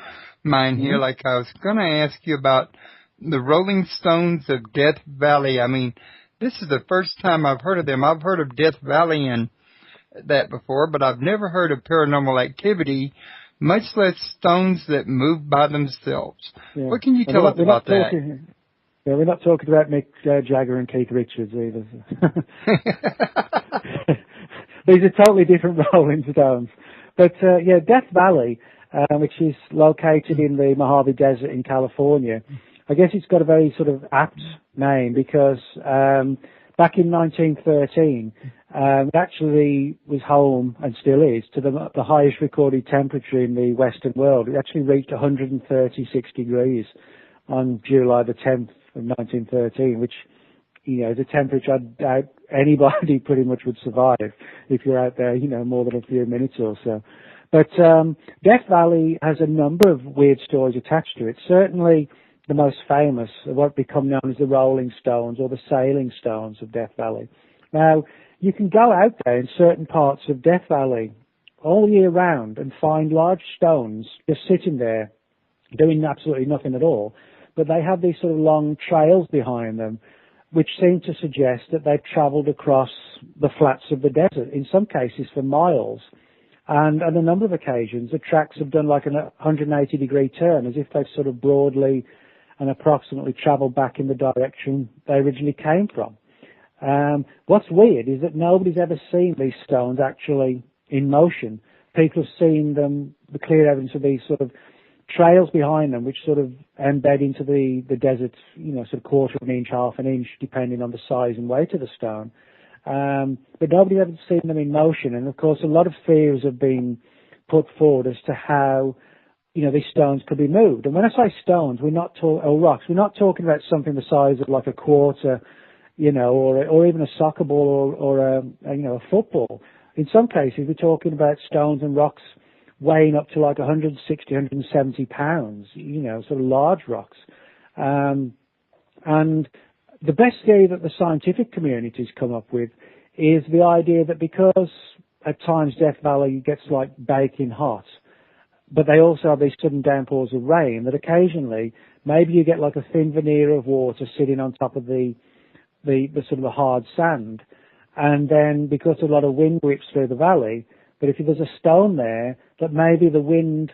mind here. Like I was going to ask you about the Rolling Stones of Death Valley. I mean, this is the first time I've heard of them. I've heard of Death Valley and that before, but I've never heard of paranormal activity, much less stones that move by themselves. Yeah. What can you tell us about that? Yeah, we're not talking about Mick Jagger and Keith Richards either. These are totally different Rolling Stones. But, Death Valley, which is located in the Mojave Desert in California, I guess it's got a very sort of apt name because back in 1913, it actually was home, and still is, to the highest recorded temperature in the Western world. It actually reached 136 degrees on July the 10th of 1913, which, is a temperature I doubt anybody pretty much would survive if you're out there, more than a few minutes or so. But Death Valley has a number of weird stories attached to it. Certainly the most famous are what become known as the Rolling Stones or the Sailing Stones of Death Valley. Now, you can go out there in certain parts of Death Valley all year round and find large stones just sitting there doing absolutely nothing at all. But they have these sort of long trails behind them, which seem to suggest that they've travelled across the flats of the desert, in some cases for miles. And on a number of occasions, the tracks have done like a 180-degree turn, as if they've sort of broadly and approximately travelled back in the direction they originally came from. What's weird is that nobody's ever seen these stones actually in motion. People have seen them, the clear evidence of these sort of trails behind them, which sort of embed into the desert, sort of quarter of an inch, half an inch, depending on the size and weight of the stone. But nobody's ever seen them in motion. And of course, a lot of theories have been put forward as to how, these stones could be moved. And when I say stones, or rocks, we're not talking about something the size of like a quarter, or even a soccer ball or a football. In some cases, we're talking about stones and rocks weighing up to like 160, 170 pounds, sort of large rocks. And the best theory that the scientific community's come up with is the idea that because at times Death Valley gets like baking hot, but they also have these sudden downpours of rain, that occasionally maybe you get like a thin veneer of water sitting on top of the sort of the hard sand. And then because a lot of wind whips through the valley, but if there's a stone there, that maybe the wind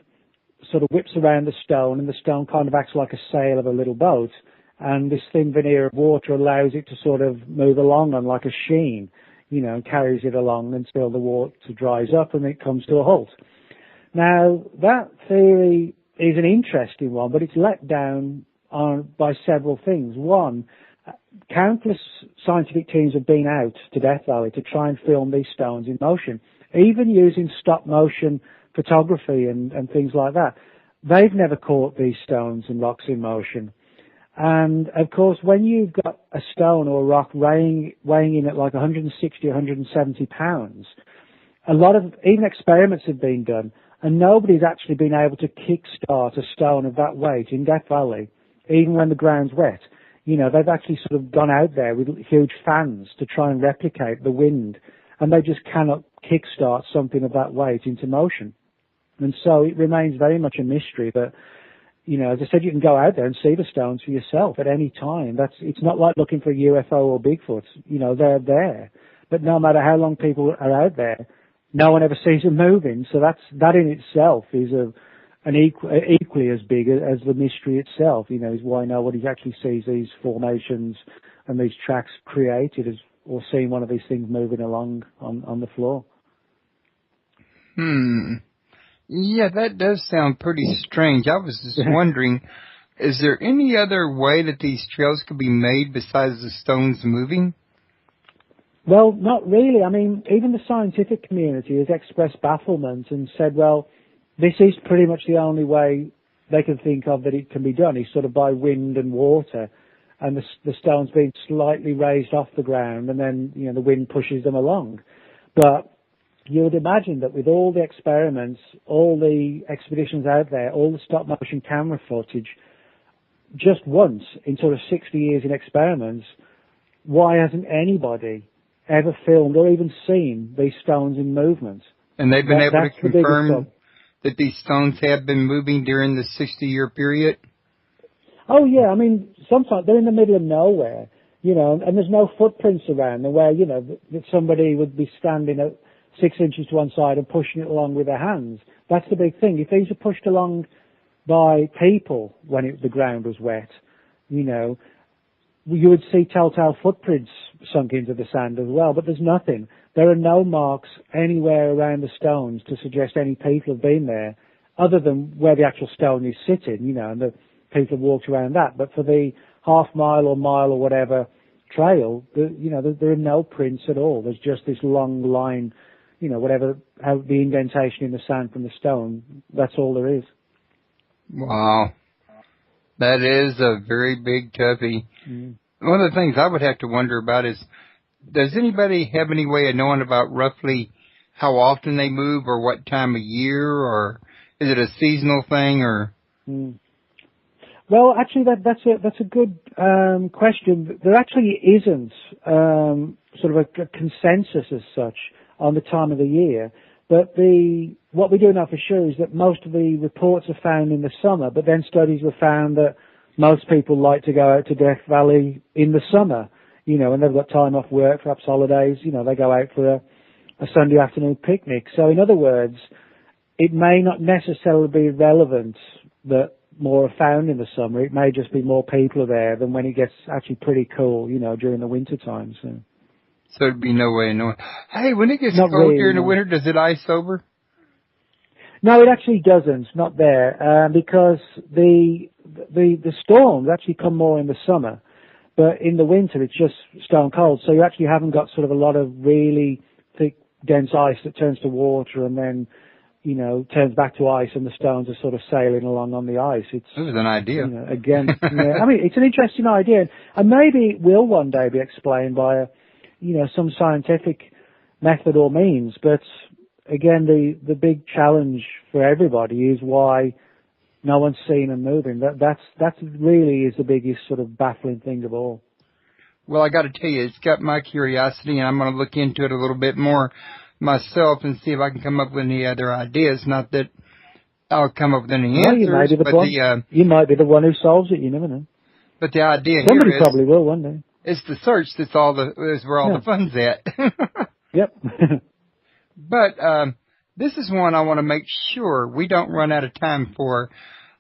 sort of whips around the stone and the stone kind of acts like a sail of a little boat, and this thin veneer of water allows it to sort of move along on like a sheen, and carries it along until the water dries up and it comes to a halt. Now, that theory is an interesting one, but it's let down by several things. One, countless scientific teams have been out to Death Valley to try and film these stones in motion, even using stop motion photography and things like that. They've never caught these stones and rocks in motion. And of course, when you've got a stone or a rock weighing in at like 160, 170 pounds, a lot of even experiments have been done, and nobody's actually been able to kickstart a stone of that weight in Death Valley, even when the ground's wet. They've actually sort of gone out there with huge fans to try and replicate the wind, and they just cannot kickstart something of that weight into motion. And so it remains very much a mystery. But, as I said, you can go out there and see the stones for yourself at any time. It's not like looking for a UFO or Bigfoot. They're there. But no matter how long people are out there, no one ever sees them moving. So that in itself is equally as big as the mystery itself, is why nobody actually sees these formations and these tracks created or seeing one of these things moving along on the floor. Yeah, that does sound pretty strange. I was just wondering, is there any other way that these trails could be made besides the stones moving? Well, not really. I mean, even the scientific community has expressed bafflement and said, well, this is pretty much the only way they can think of that it can be done, is sort of by wind and water, and the stones being slightly raised off the ground, and then, the wind pushes them along. But you would imagine that with all the experiments, all the expeditions out there, all the stop-motion camera footage, just once in sort of 60 years in experiments, why hasn't anybody ever filmed or even seen these stones in movement? And they've been able to confirm that these stones have been moving during the 60-year period? Oh, yeah. I mean, sometimes they're in the middle of nowhere, and there's no footprints around them where, that somebody would be standing at 6 inches to one side and pushing it along with their hands. That's the big thing. If these are pushed along by people when the ground was wet, you would see telltale footprints sunk into the sand as well, but there's nothing. There are no marks anywhere around the stones to suggest any people have been there, other than where the actual stone is sitting, and the people have walked around that. But for the half mile or mile or whatever trail, there are no prints at all. There's just this long line, how the indentation in the sand from the stone, that's all there is. Wow. That is a very big toughie. One of the things I would have to wonder about is, does anybody have any way of knowing about roughly how often they move or what time of year, or is it a seasonal thing, or? Well, actually, that's a good question. There actually isn't sort of a consensus as such on the time of the year. But what we do know for sure is that most of the reports are found in the summer, but then studies were found that most people like to go out to Death Valley in the summer, when they've got time off work, perhaps holidays, they go out for a Sunday afternoon picnic. So in other words, it may not necessarily be relevant that more are found in the summer. It may just be more people are there than when it gets actually pretty cool, during the winter time. So there'd be no way of knowing. Hey, when it gets cold really, during the winter, does it ice over? No, it actually doesn't. Not there, because the storms actually come more in the summer, but in the winter it's just stone cold. So you actually haven't got sort of a lot of really thick, dense ice that turns to water and then, turns back to ice and the stones are sort of sailing along on the ice. It was an idea. Again, I mean, it's an interesting idea, and maybe it will one day be explained by some scientific method or means. But again, the big challenge for everybody is why no one's seen them moving. That really is the biggest sort of baffling thing of all. Well, I got to tell you, it's got my curiosity, and I'm going to look into it a little bit more myself and see if I can come up with any other ideas. Not that I'll come up with any answers, you might be the one who solves it. You never know. But the idea Somebody here is probably will one day. It's the search is where all the fun's at. Yep. But this is one I want to make sure we don't run out of time for.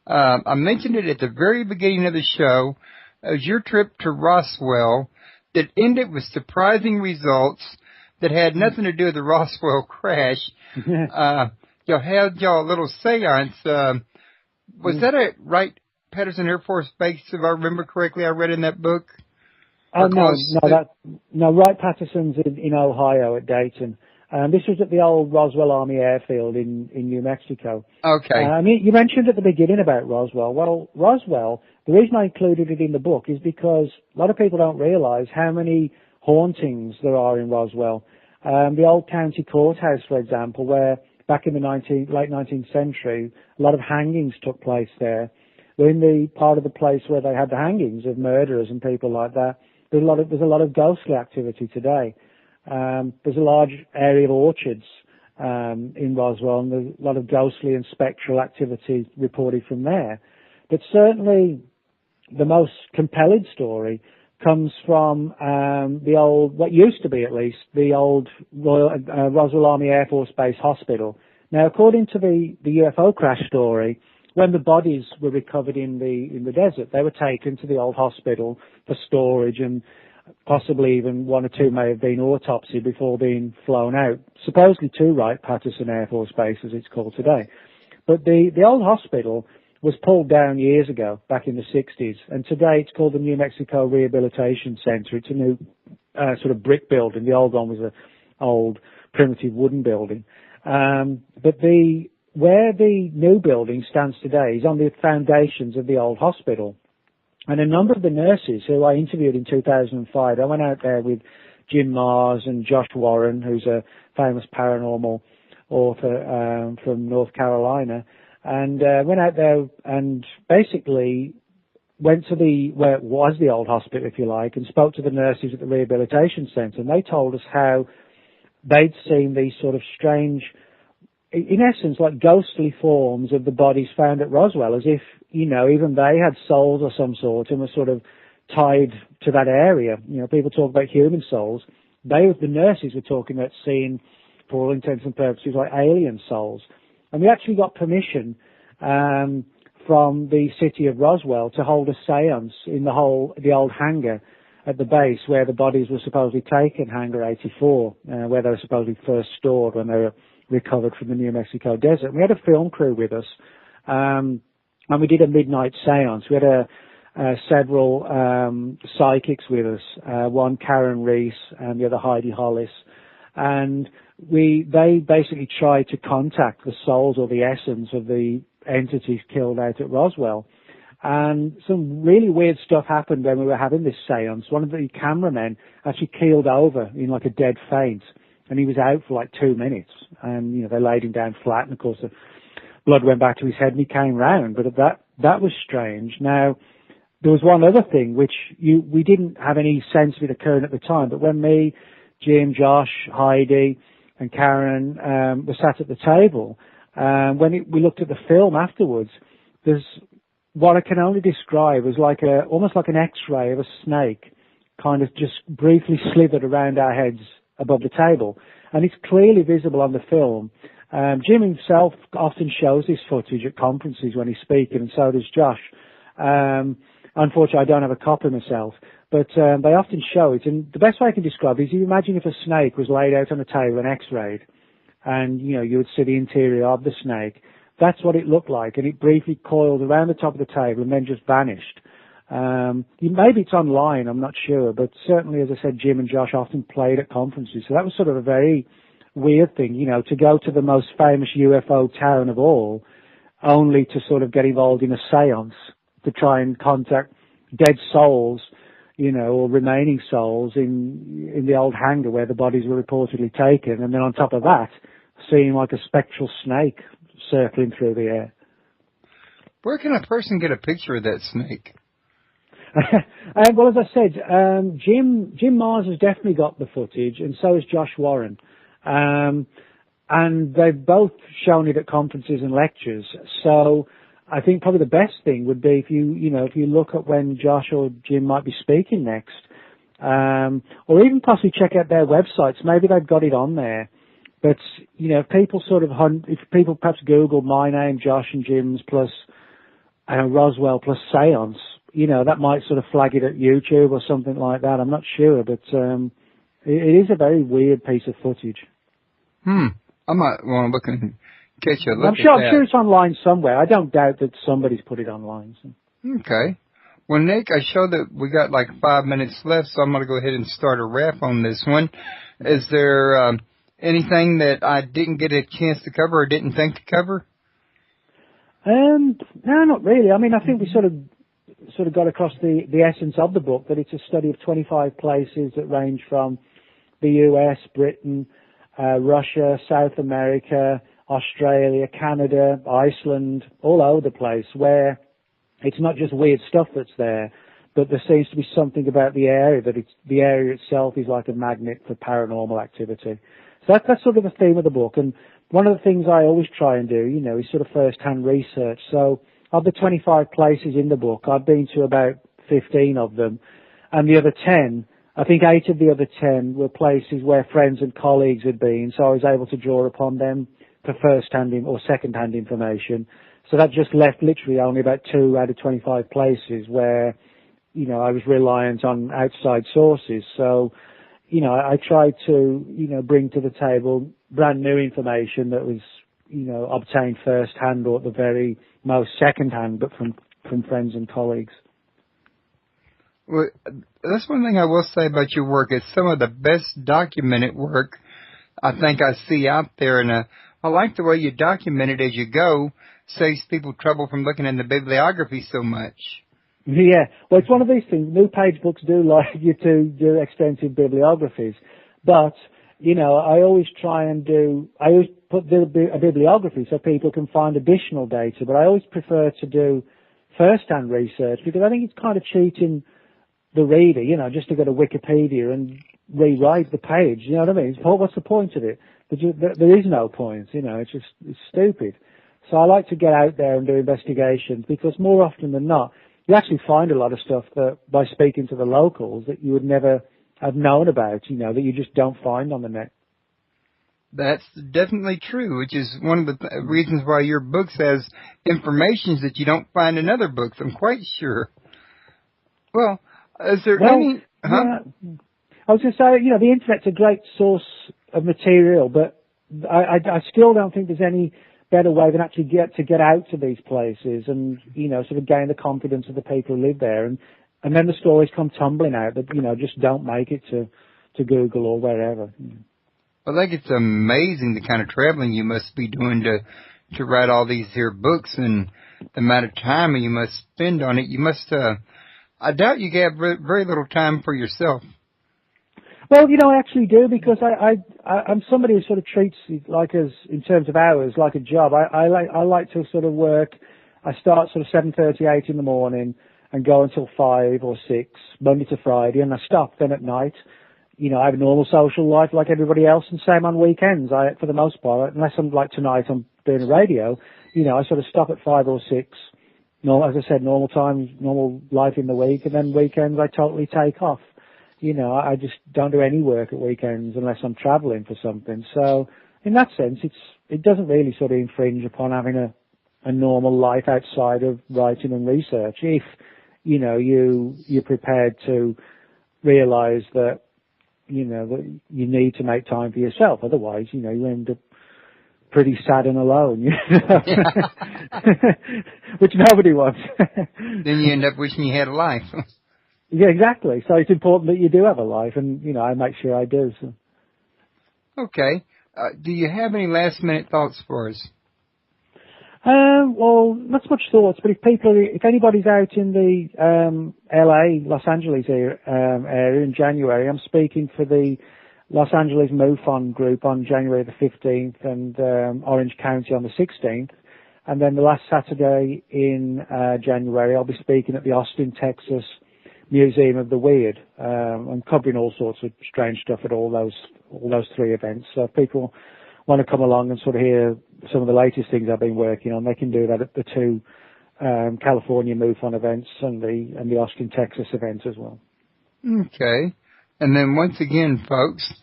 I mentioned it at the very beginning of the show. It was your trip to Roswell that ended with surprising results that had nothing to do with the Roswell crash. Y'all had a little seance. Was that at Wright-Patterson Air Force Base, if I remember correctly? I read in that book. No, Wright-Patterson's in Ohio at Dayton. This was at the old Roswell Army Airfield in New Mexico. Okay. You mentioned at the beginning about Roswell. Well, Roswell, the reason I included it in the book is because a lot of people don't realize how many hauntings there are in Roswell. The old county courthouse, for example, where back in the late 19th century, a lot of hangings took place there. We're in the part of the place where they had the hangings of murderers and people like that. There's a lot of ghostly activity today. There's a large area of orchards in Roswell, and there's a lot of ghostly and spectral activity reported from there. But certainly the most compelling story comes from what used to be at least, the old Roswell Army Air Force Base Hospital. Now, according to the UFO crash story, when the bodies were recovered in the desert, they were taken to the old hospital for storage, and possibly even one or two may have been autopsied before being flown out, supposedly to Wright-Patterson Air Force Base, as it's called today. But the old hospital was pulled down years ago, back in the 60s, and today it's called the New Mexico Rehabilitation Center. It's a new sort of brick building. The old one was an old primitive wooden building. But where the new building stands today is on the foundations of the old hospital. And a number of the nurses who I interviewed in 2005, I went out there with Jim Mars and Josh Warren, who's a famous paranormal author from North Carolina, and went out there and basically went to where it was the old hospital, if you like, and spoke to the nurses at the rehabilitation center. And they told us how they'd seen these sort of strange, in essence, like ghostly forms of the bodies found at Roswell, as if, even they had souls of some sort and were sort of tied to that area. People talk about human souls. The nurses were talking about seeing, for all intents and purposes, like alien souls. And we actually got permission from the city of Roswell to hold a seance in the old hangar at the base where the bodies were supposedly taken, Hangar 84, where they were supposedly first stored when they were recovered from the New Mexico desert. We had a film crew with us, and we did a midnight seance. We had several psychics with us, one Karen Reese and the other Heidi Hollis, and they basically tried to contact the souls or the essence of the entities killed out at Roswell. And some really weird stuff happened when we were having this seance. One of the cameramen actually keeled over in like a dead faint, and he was out for like 2 minutes. And, they laid him down flat, and of course the blood went back to his head and he came round. But that was strange. Now, there was one other thing which we didn't have any sense of it occurring at the time, but when me, Jim, Josh, Heidi, and Karen were sat at the table, when we looked at the film afterwards, there's what I can only describe as almost like an X-ray of a snake, kind of just briefly slithered around our heads above the table, and it's clearly visible on the film. Jim himself often shows this footage at conferences when he's speaking, and so does Josh. Unfortunately, I don't have a copy myself, but they often show it. And the best way I can describe it is, you imagine if a snake was laid out on a table and X-rayed, and you would see the interior of the snake. That's what it looked like, and it briefly coiled around the top of the table and then just vanished. Maybe it's online, I'm not sure, but certainly, as I said, Jim and Josh often played at conferences, so that was sort of a very weird thing, you know, to go to the most famous UFO town of all, only to sort of get involved in a seance to try and contact dead souls, you know, or remaining souls in the old hangar where the bodies were reportedly taken, and then on top of that, seeing like a spectral snake circling through the air. Where can a person get a picture of that snake? Well, as I said, Jim Mars has definitely got the footage, and so has Josh Warren. And they've both shown it at conferences and lectures. So I think probably the best thing would be if you look at when Josh or Jim might be speaking next, or even possibly check out their websites. Maybe they've got it on there. But, you know, if people if people perhaps Google my name, Josh and Jim's plus Roswell plus seance, you know, that might sort of flag it at YouTube or something like that. I'm not sure, but it is a very weird piece of footage. I might want to look and catch a look I'm sure it's online somewhere. I don't doubt that somebody's put it online. So. Okay. Well, Nick, I show that we got like 5 minutes left, so I'm going to go ahead and start a wrap on this one. Is there anything that I didn't get a chance to cover or didn't think to cover? No, not really. I mean, I think we sort of got across the essence of the book, that it's a study of 25 places that range from the US, Britain, Russia, South America, Australia, Canada, Iceland, all over the place, where it's not just weird stuff that's there, but there seems to be something about the area, that the area itself is like a magnet for paranormal activity. So that's sort of the theme of the book. And one of the things I always try and do, you know, is sort of first-hand research. So of the 25 places in the book, I've been to about 15 of them, and the other 10, I think 8 of the other 10 were places where friends and colleagues had been, so I was able to draw upon them for first-hand or second-hand information. So that just left literally only about 2 out of 25 places where, you know, I was reliant on outside sources. So, you know, I tried to, you know, bring to the table brand new information that was, you know, obtained first-hand or at the very most second-hand, but from friends and colleagues. Well, that's one thing I will say about your work. It's some of the best documented work I think I see out there, and I like the way you document it as you go. Saves people trouble from looking in the bibliography so much. Yeah, well, it's one of these things. New page books do like you to do extensive bibliographies, but you know, I always put a bibliography so people can find additional data, but I always prefer to do first-hand research because I think it's kind of cheating the reader, you know, just to go to Wikipedia and rewrite the page, you know what I mean? What's the point of it? There is no point, you know, it's stupid. So I like to get out there and do investigations because more often than not, you actually find a lot of stuff that by speaking to the locals that you would never have known about, you know, that you just don't find on the net. That's definitely true, which is one of the reasons why your book has information that you don't find in other books, I'm quite sure. Well, is there any... Yeah, I was going to say, you know, the Internet's a great source of material, but I still don't think there's any better way than actually get out to these places and, you know, sort of gain the confidence of the people who live there. And then the stories come tumbling out that, you know, just don't make it to Google or wherever. I think it's amazing the kind of traveling you must be doing to write all these here books and the amount of time you must spend on it. You must, I doubt you have very little time for yourself. Well, you know, I actually do because I'm somebody who sort of treats it like in terms of hours, like a job. I like to sort of work. I start sort of 7:30, 8 in the morning and go until 5 or 6, Monday to Friday, and I stop then at night. You know, I have a normal social life like everybody else, and same on weekends. For the most part, unless I'm like tonight, I'm doing a radio. You know, I sort of stop at 5 or 6. As I said, normal time, normal life in the week, and then weekends I totally take off. You know, I just don't do any work at weekends unless I'm travelling for something. So, in that sense, it doesn't really sort of infringe upon having a normal life outside of writing and research. If, you know, you're prepared to realise that, you know, that you need to make time for yourself. Otherwise, you know, you end up pretty sad and alone, you know? Which nobody wants. Then you end up wishing you had a life. Yeah, exactly. So it's important that you do have a life, and, you know, I make sure I do. So. Okay. Do you have any last-minute thoughts for us? Well, not so much thoughts, but if anybody's out in the LA, Los Angeles area in January, I'm speaking for the Los Angeles MUFON group on January the 15th and Orange County on the 16th. And then the last Saturday in January, I'll be speaking at the Austin, Texas Museum of the Weird. I'm covering all sorts of strange stuff at all those three events. So if people want to come along and sort of hear some of the latest things I've been working on, they can do that at the two California MUFON events and the Austin, Texas event as well. Okay. And then once again, folks,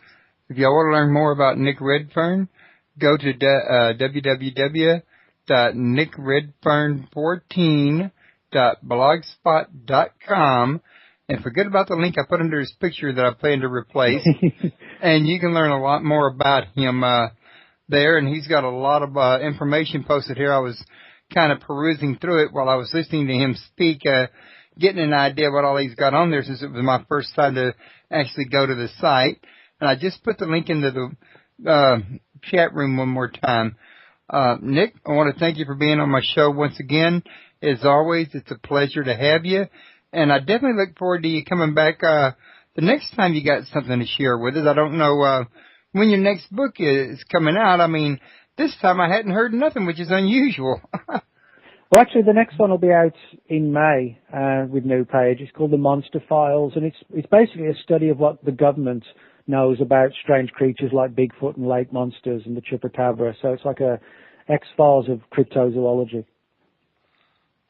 if y'all want to learn more about Nick Redfern, go to www.nickredfern14.blogspot.com and forget about the link I put under his picture that I plan to replace. And you can learn a lot more about him there, and he's got a lot of information posted here. I was kind of perusing through it while I was listening to him speak, getting an idea of what all he's got on there since it was my first time to actually go to the site. And I just put the link into the chat room one more time. Nick, I want to thank you for being on my show once again. As always, it's a pleasure to have you. And I definitely look forward to you coming back the next time you got something to share with us. I don't know when your next book is coming out. I mean, this time I hadn't heard nothing, which is unusual. Well, actually, the next one will be out in May with New Page. It's called The Monster Files, and it's basically a study of what the government knows about strange creatures like Bigfoot and lake monsters and the Chupacabra. So it's like a X-Files of cryptozoology.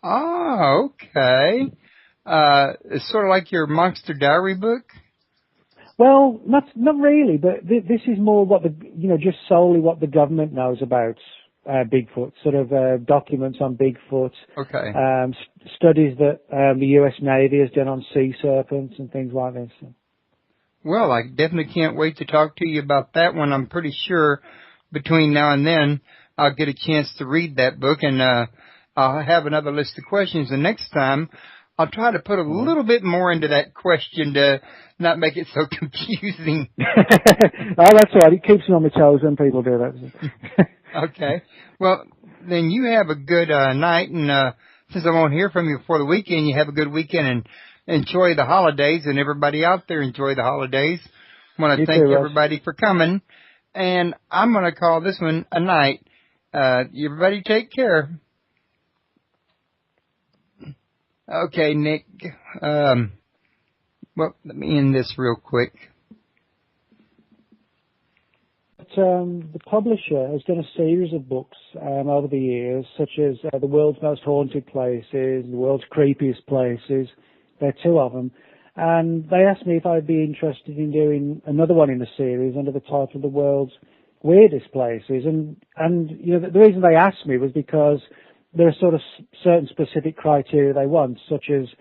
Oh, okay. It's sort of like your Monster Diary book? Well, not really, but this is more what just solely what the government knows about Bigfoot, sort of documents on Bigfoot, okay. Studies that the U.S. Navy has done on sea serpents and things like this. Well, I definitely can't wait to talk to you about that one. I'm pretty sure between now and then I'll get a chance to read that book, and I'll have another list of questions. And next time I'll try to put a little bit more into that question to not make it so confusing. Oh, that's right. It keeps me on my toes when people do that. Okay. Well, then you have a good night, and since I won't hear from you before the weekend, you have a good weekend and enjoy the holidays, and everybody out there enjoy the holidays. I want to thank everybody for coming, and I'm going to call this one a night. Everybody take care. Okay, Nick. Well, let me end this real quick. The publisher has done a series of books over the years, such as The World's Most Haunted Places, The World's Creepiest Places. There are two of them. And they asked me if I'd be interested in doing another one in the series under the title The World's Weirdest Places. And the reason they asked me was because there are sort of certain specific criteria they want, such as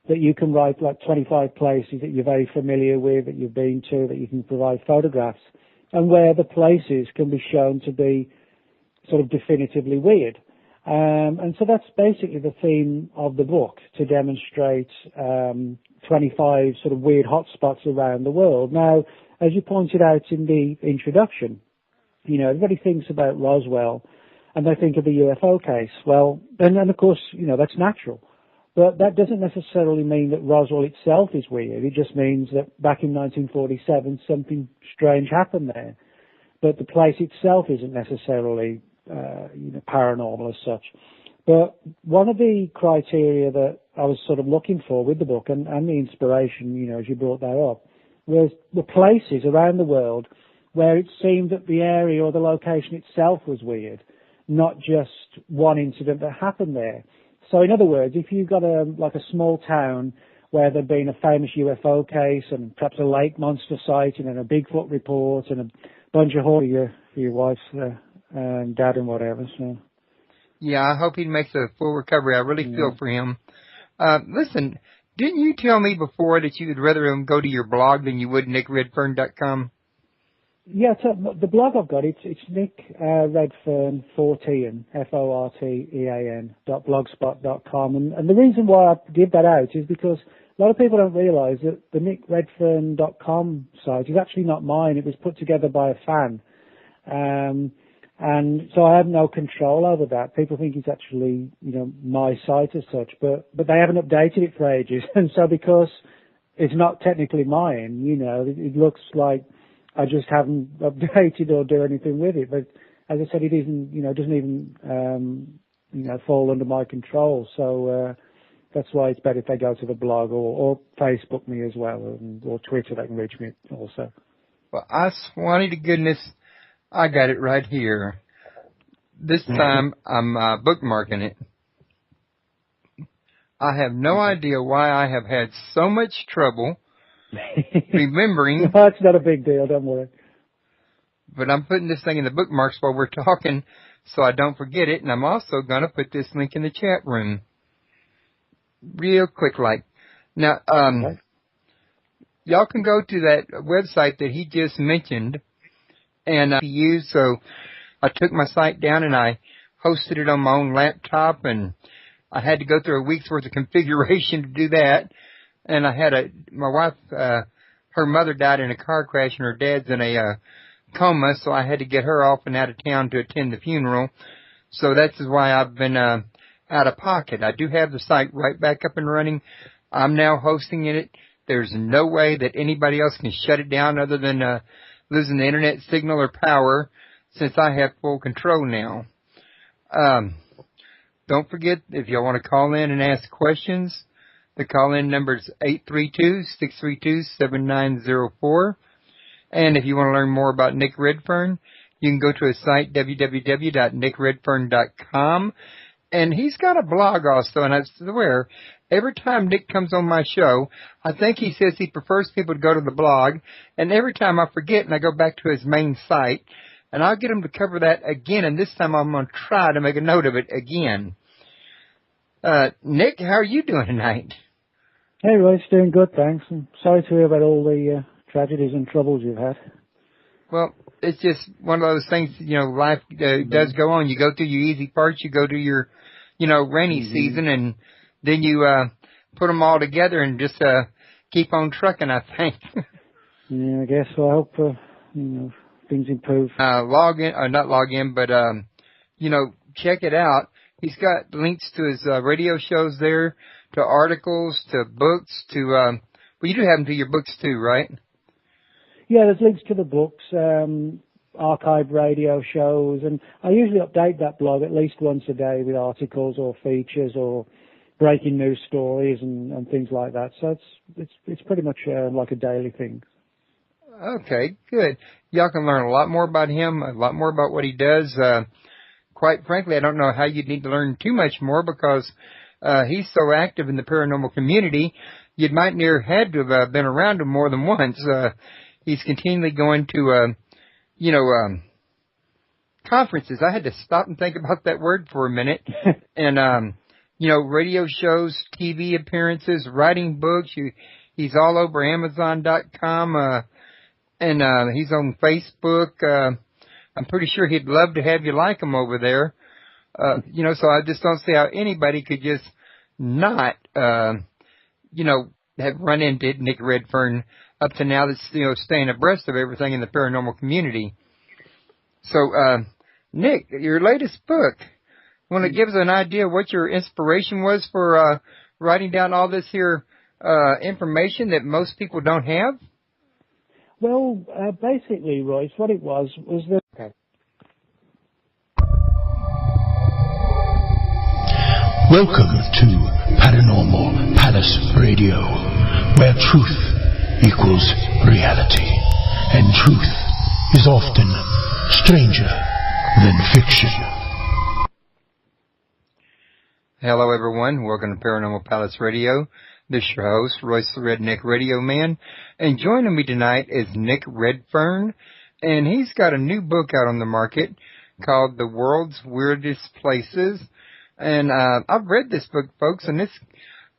that you can write like 25 places that you're very familiar with, that you've been to, that you can provide photographs, and where the places can be shown to be sort of definitively weird. And so that's basically the theme of the book, to demonstrate 25 sort of weird hotspots around the world. Now, as you pointed out in the introduction, everybody thinks about Roswell and they think of the UFO case. Well, and of course, that's natural. But that doesn't necessarily mean that Roswell itself is weird. It just means that back in 1947, something strange happened there. But the place itself isn't necessarily, paranormal as such. But one of the criteria that I was sort of looking for with the book and the inspiration, as you brought that up, was the places around the world where it seemed that the area or the location itself was weird, not just one incident that happened there. So in other words, if you've got a small town where there'd been a famous UFO case and perhaps a lake monster sighting and a Bigfoot report and a bunch of horror for your wife's dad and whatever. So. Yeah, I hope he makes a full recovery. I really feel for him. Listen, didn't you tell me before that you would rather him go to your blog than you would nickredfern.com? Yeah, the blog I've got, it's Nick Redfern 14, FORTEAN.blogspot.com. And the reason why I give that out is because a lot of people don't realise that the nickredfern.com site is actually not mine. It was put together by a fan. And so I have no control over that. People think it's actually, my site as such, but they haven't updated it for ages. And so because it's not technically mine, it looks like I just haven't updated or do anything with it. But as I said, it isn't, doesn't even, fall under my control. So, that's why it's better if they go to the blog or Facebook me as well, or Twitter. They can reach me also. Well, I swanny to goodness, I got it right here. This time I'm bookmarking it. I have no idea why I have had so much trouble remembering. No, it's not a big deal, don't worry. But I'm putting this thing in the bookmarks while we're talking so I don't forget it, and I'm also going to put this link in the chat room. Real quick like. Now, Okay. Y'all can go to that website that he just mentioned and he used. So I took my site down and I hosted it on my own laptop, and I had to go through a week's worth of configuration to do that. And I had my wife, her mother died in a car crash and her dad's in a coma, so I had to get her off and out of town to attend the funeral. So that's why I've been out of pocket. I do have the site right back up and running. I'm now hosting it. There's no way that anybody else can shut it down other than losing the internet signal or power, since I have full control now. Don't forget, if y'all want to call in and ask questions, the call-in number is 832-632-7904. And if you want to learn more about Nick Redfern, you can go to his site, www.nickredfern.com. And he's got a blog also, and I swear, every time Nick comes on my show, I think he says he prefers people to go to the blog, and every time I forget and I go back to his main site, and I'll get him to cover that again, and this time I'm going to try to make a note of it again. Nick, how are you doing tonight? Hey, Royce, doing good, thanks. I'm sorry to hear about all the tragedies and troubles you've had. Well, it's just one of those things, life does go on. You go through your easy parts, you go through your, rainy season, and then you put them all together and just keep on trucking, I think. Yeah, I guess so. I hope, things improve. Not log in, but, check it out. He's got links to his radio shows there, to articles, to books, to, well, you do have them to your books too, right? Yeah, there's links to the books, archived radio shows, and I usually update that blog at least once a day with articles or features or breaking news stories and things like that. So it's pretty much like a daily thing. Okay, good. Y'all can learn a lot more about him, a lot more about what he does. Quite frankly, I don't know how you'd need to learn too much more because he's so active in the paranormal community. You might near had to have been around him more than once. He's continually going to, conferences. I had to stop and think about that word for a minute. And, radio shows, TV appearances, writing books. He's all over Amazon.com, and he's on Facebook. I'm pretty sure he'd love to have you like him over there. So I just don't see how anybody could just not, have run into Nick Redfern up to now that's, staying abreast of everything in the paranormal community. So, Nick, your latest book, want to give us an idea what your inspiration was for writing down all this here information that most people don't have? Well, basically, Royce, what it was that... Okay. Welcome to Paranormal Palace Radio, where truth equals reality, and truth is often stranger than fiction. Hello, everyone. Welcome to Paranormal Palace Radio. This is your host, Royce the Redneck Radio Man, and joining me tonight is Nick Redfern, and he's got a new book out on the market called The World's Weirdest Places. And I've read this book, folks, and it's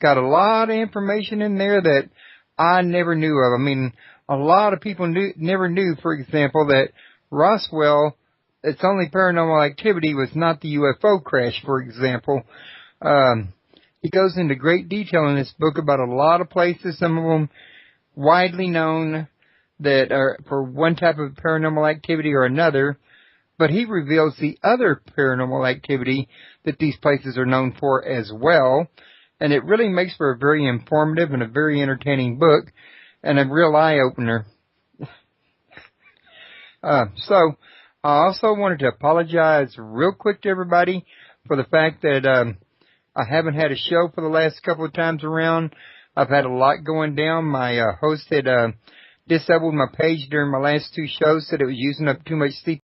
got a lot of information in there that I never knew of. I mean, a lot of people never knew, for example, that Roswell, its only paranormal activity was not the UFO crash, for example. He goes into great detail in this book about a lot of places, some of them widely known that are for one type of paranormal activity or another. but he reveals the other paranormal activity that these places are known for as well. And it really makes for a very informative and a very entertaining book and a real eye-opener. So I also wanted to apologize real quick to everybody for the fact that I haven't had a show for the last couple of times around. I've had a lot going down. My host had disabled my page during my last two shows, said it was using up too much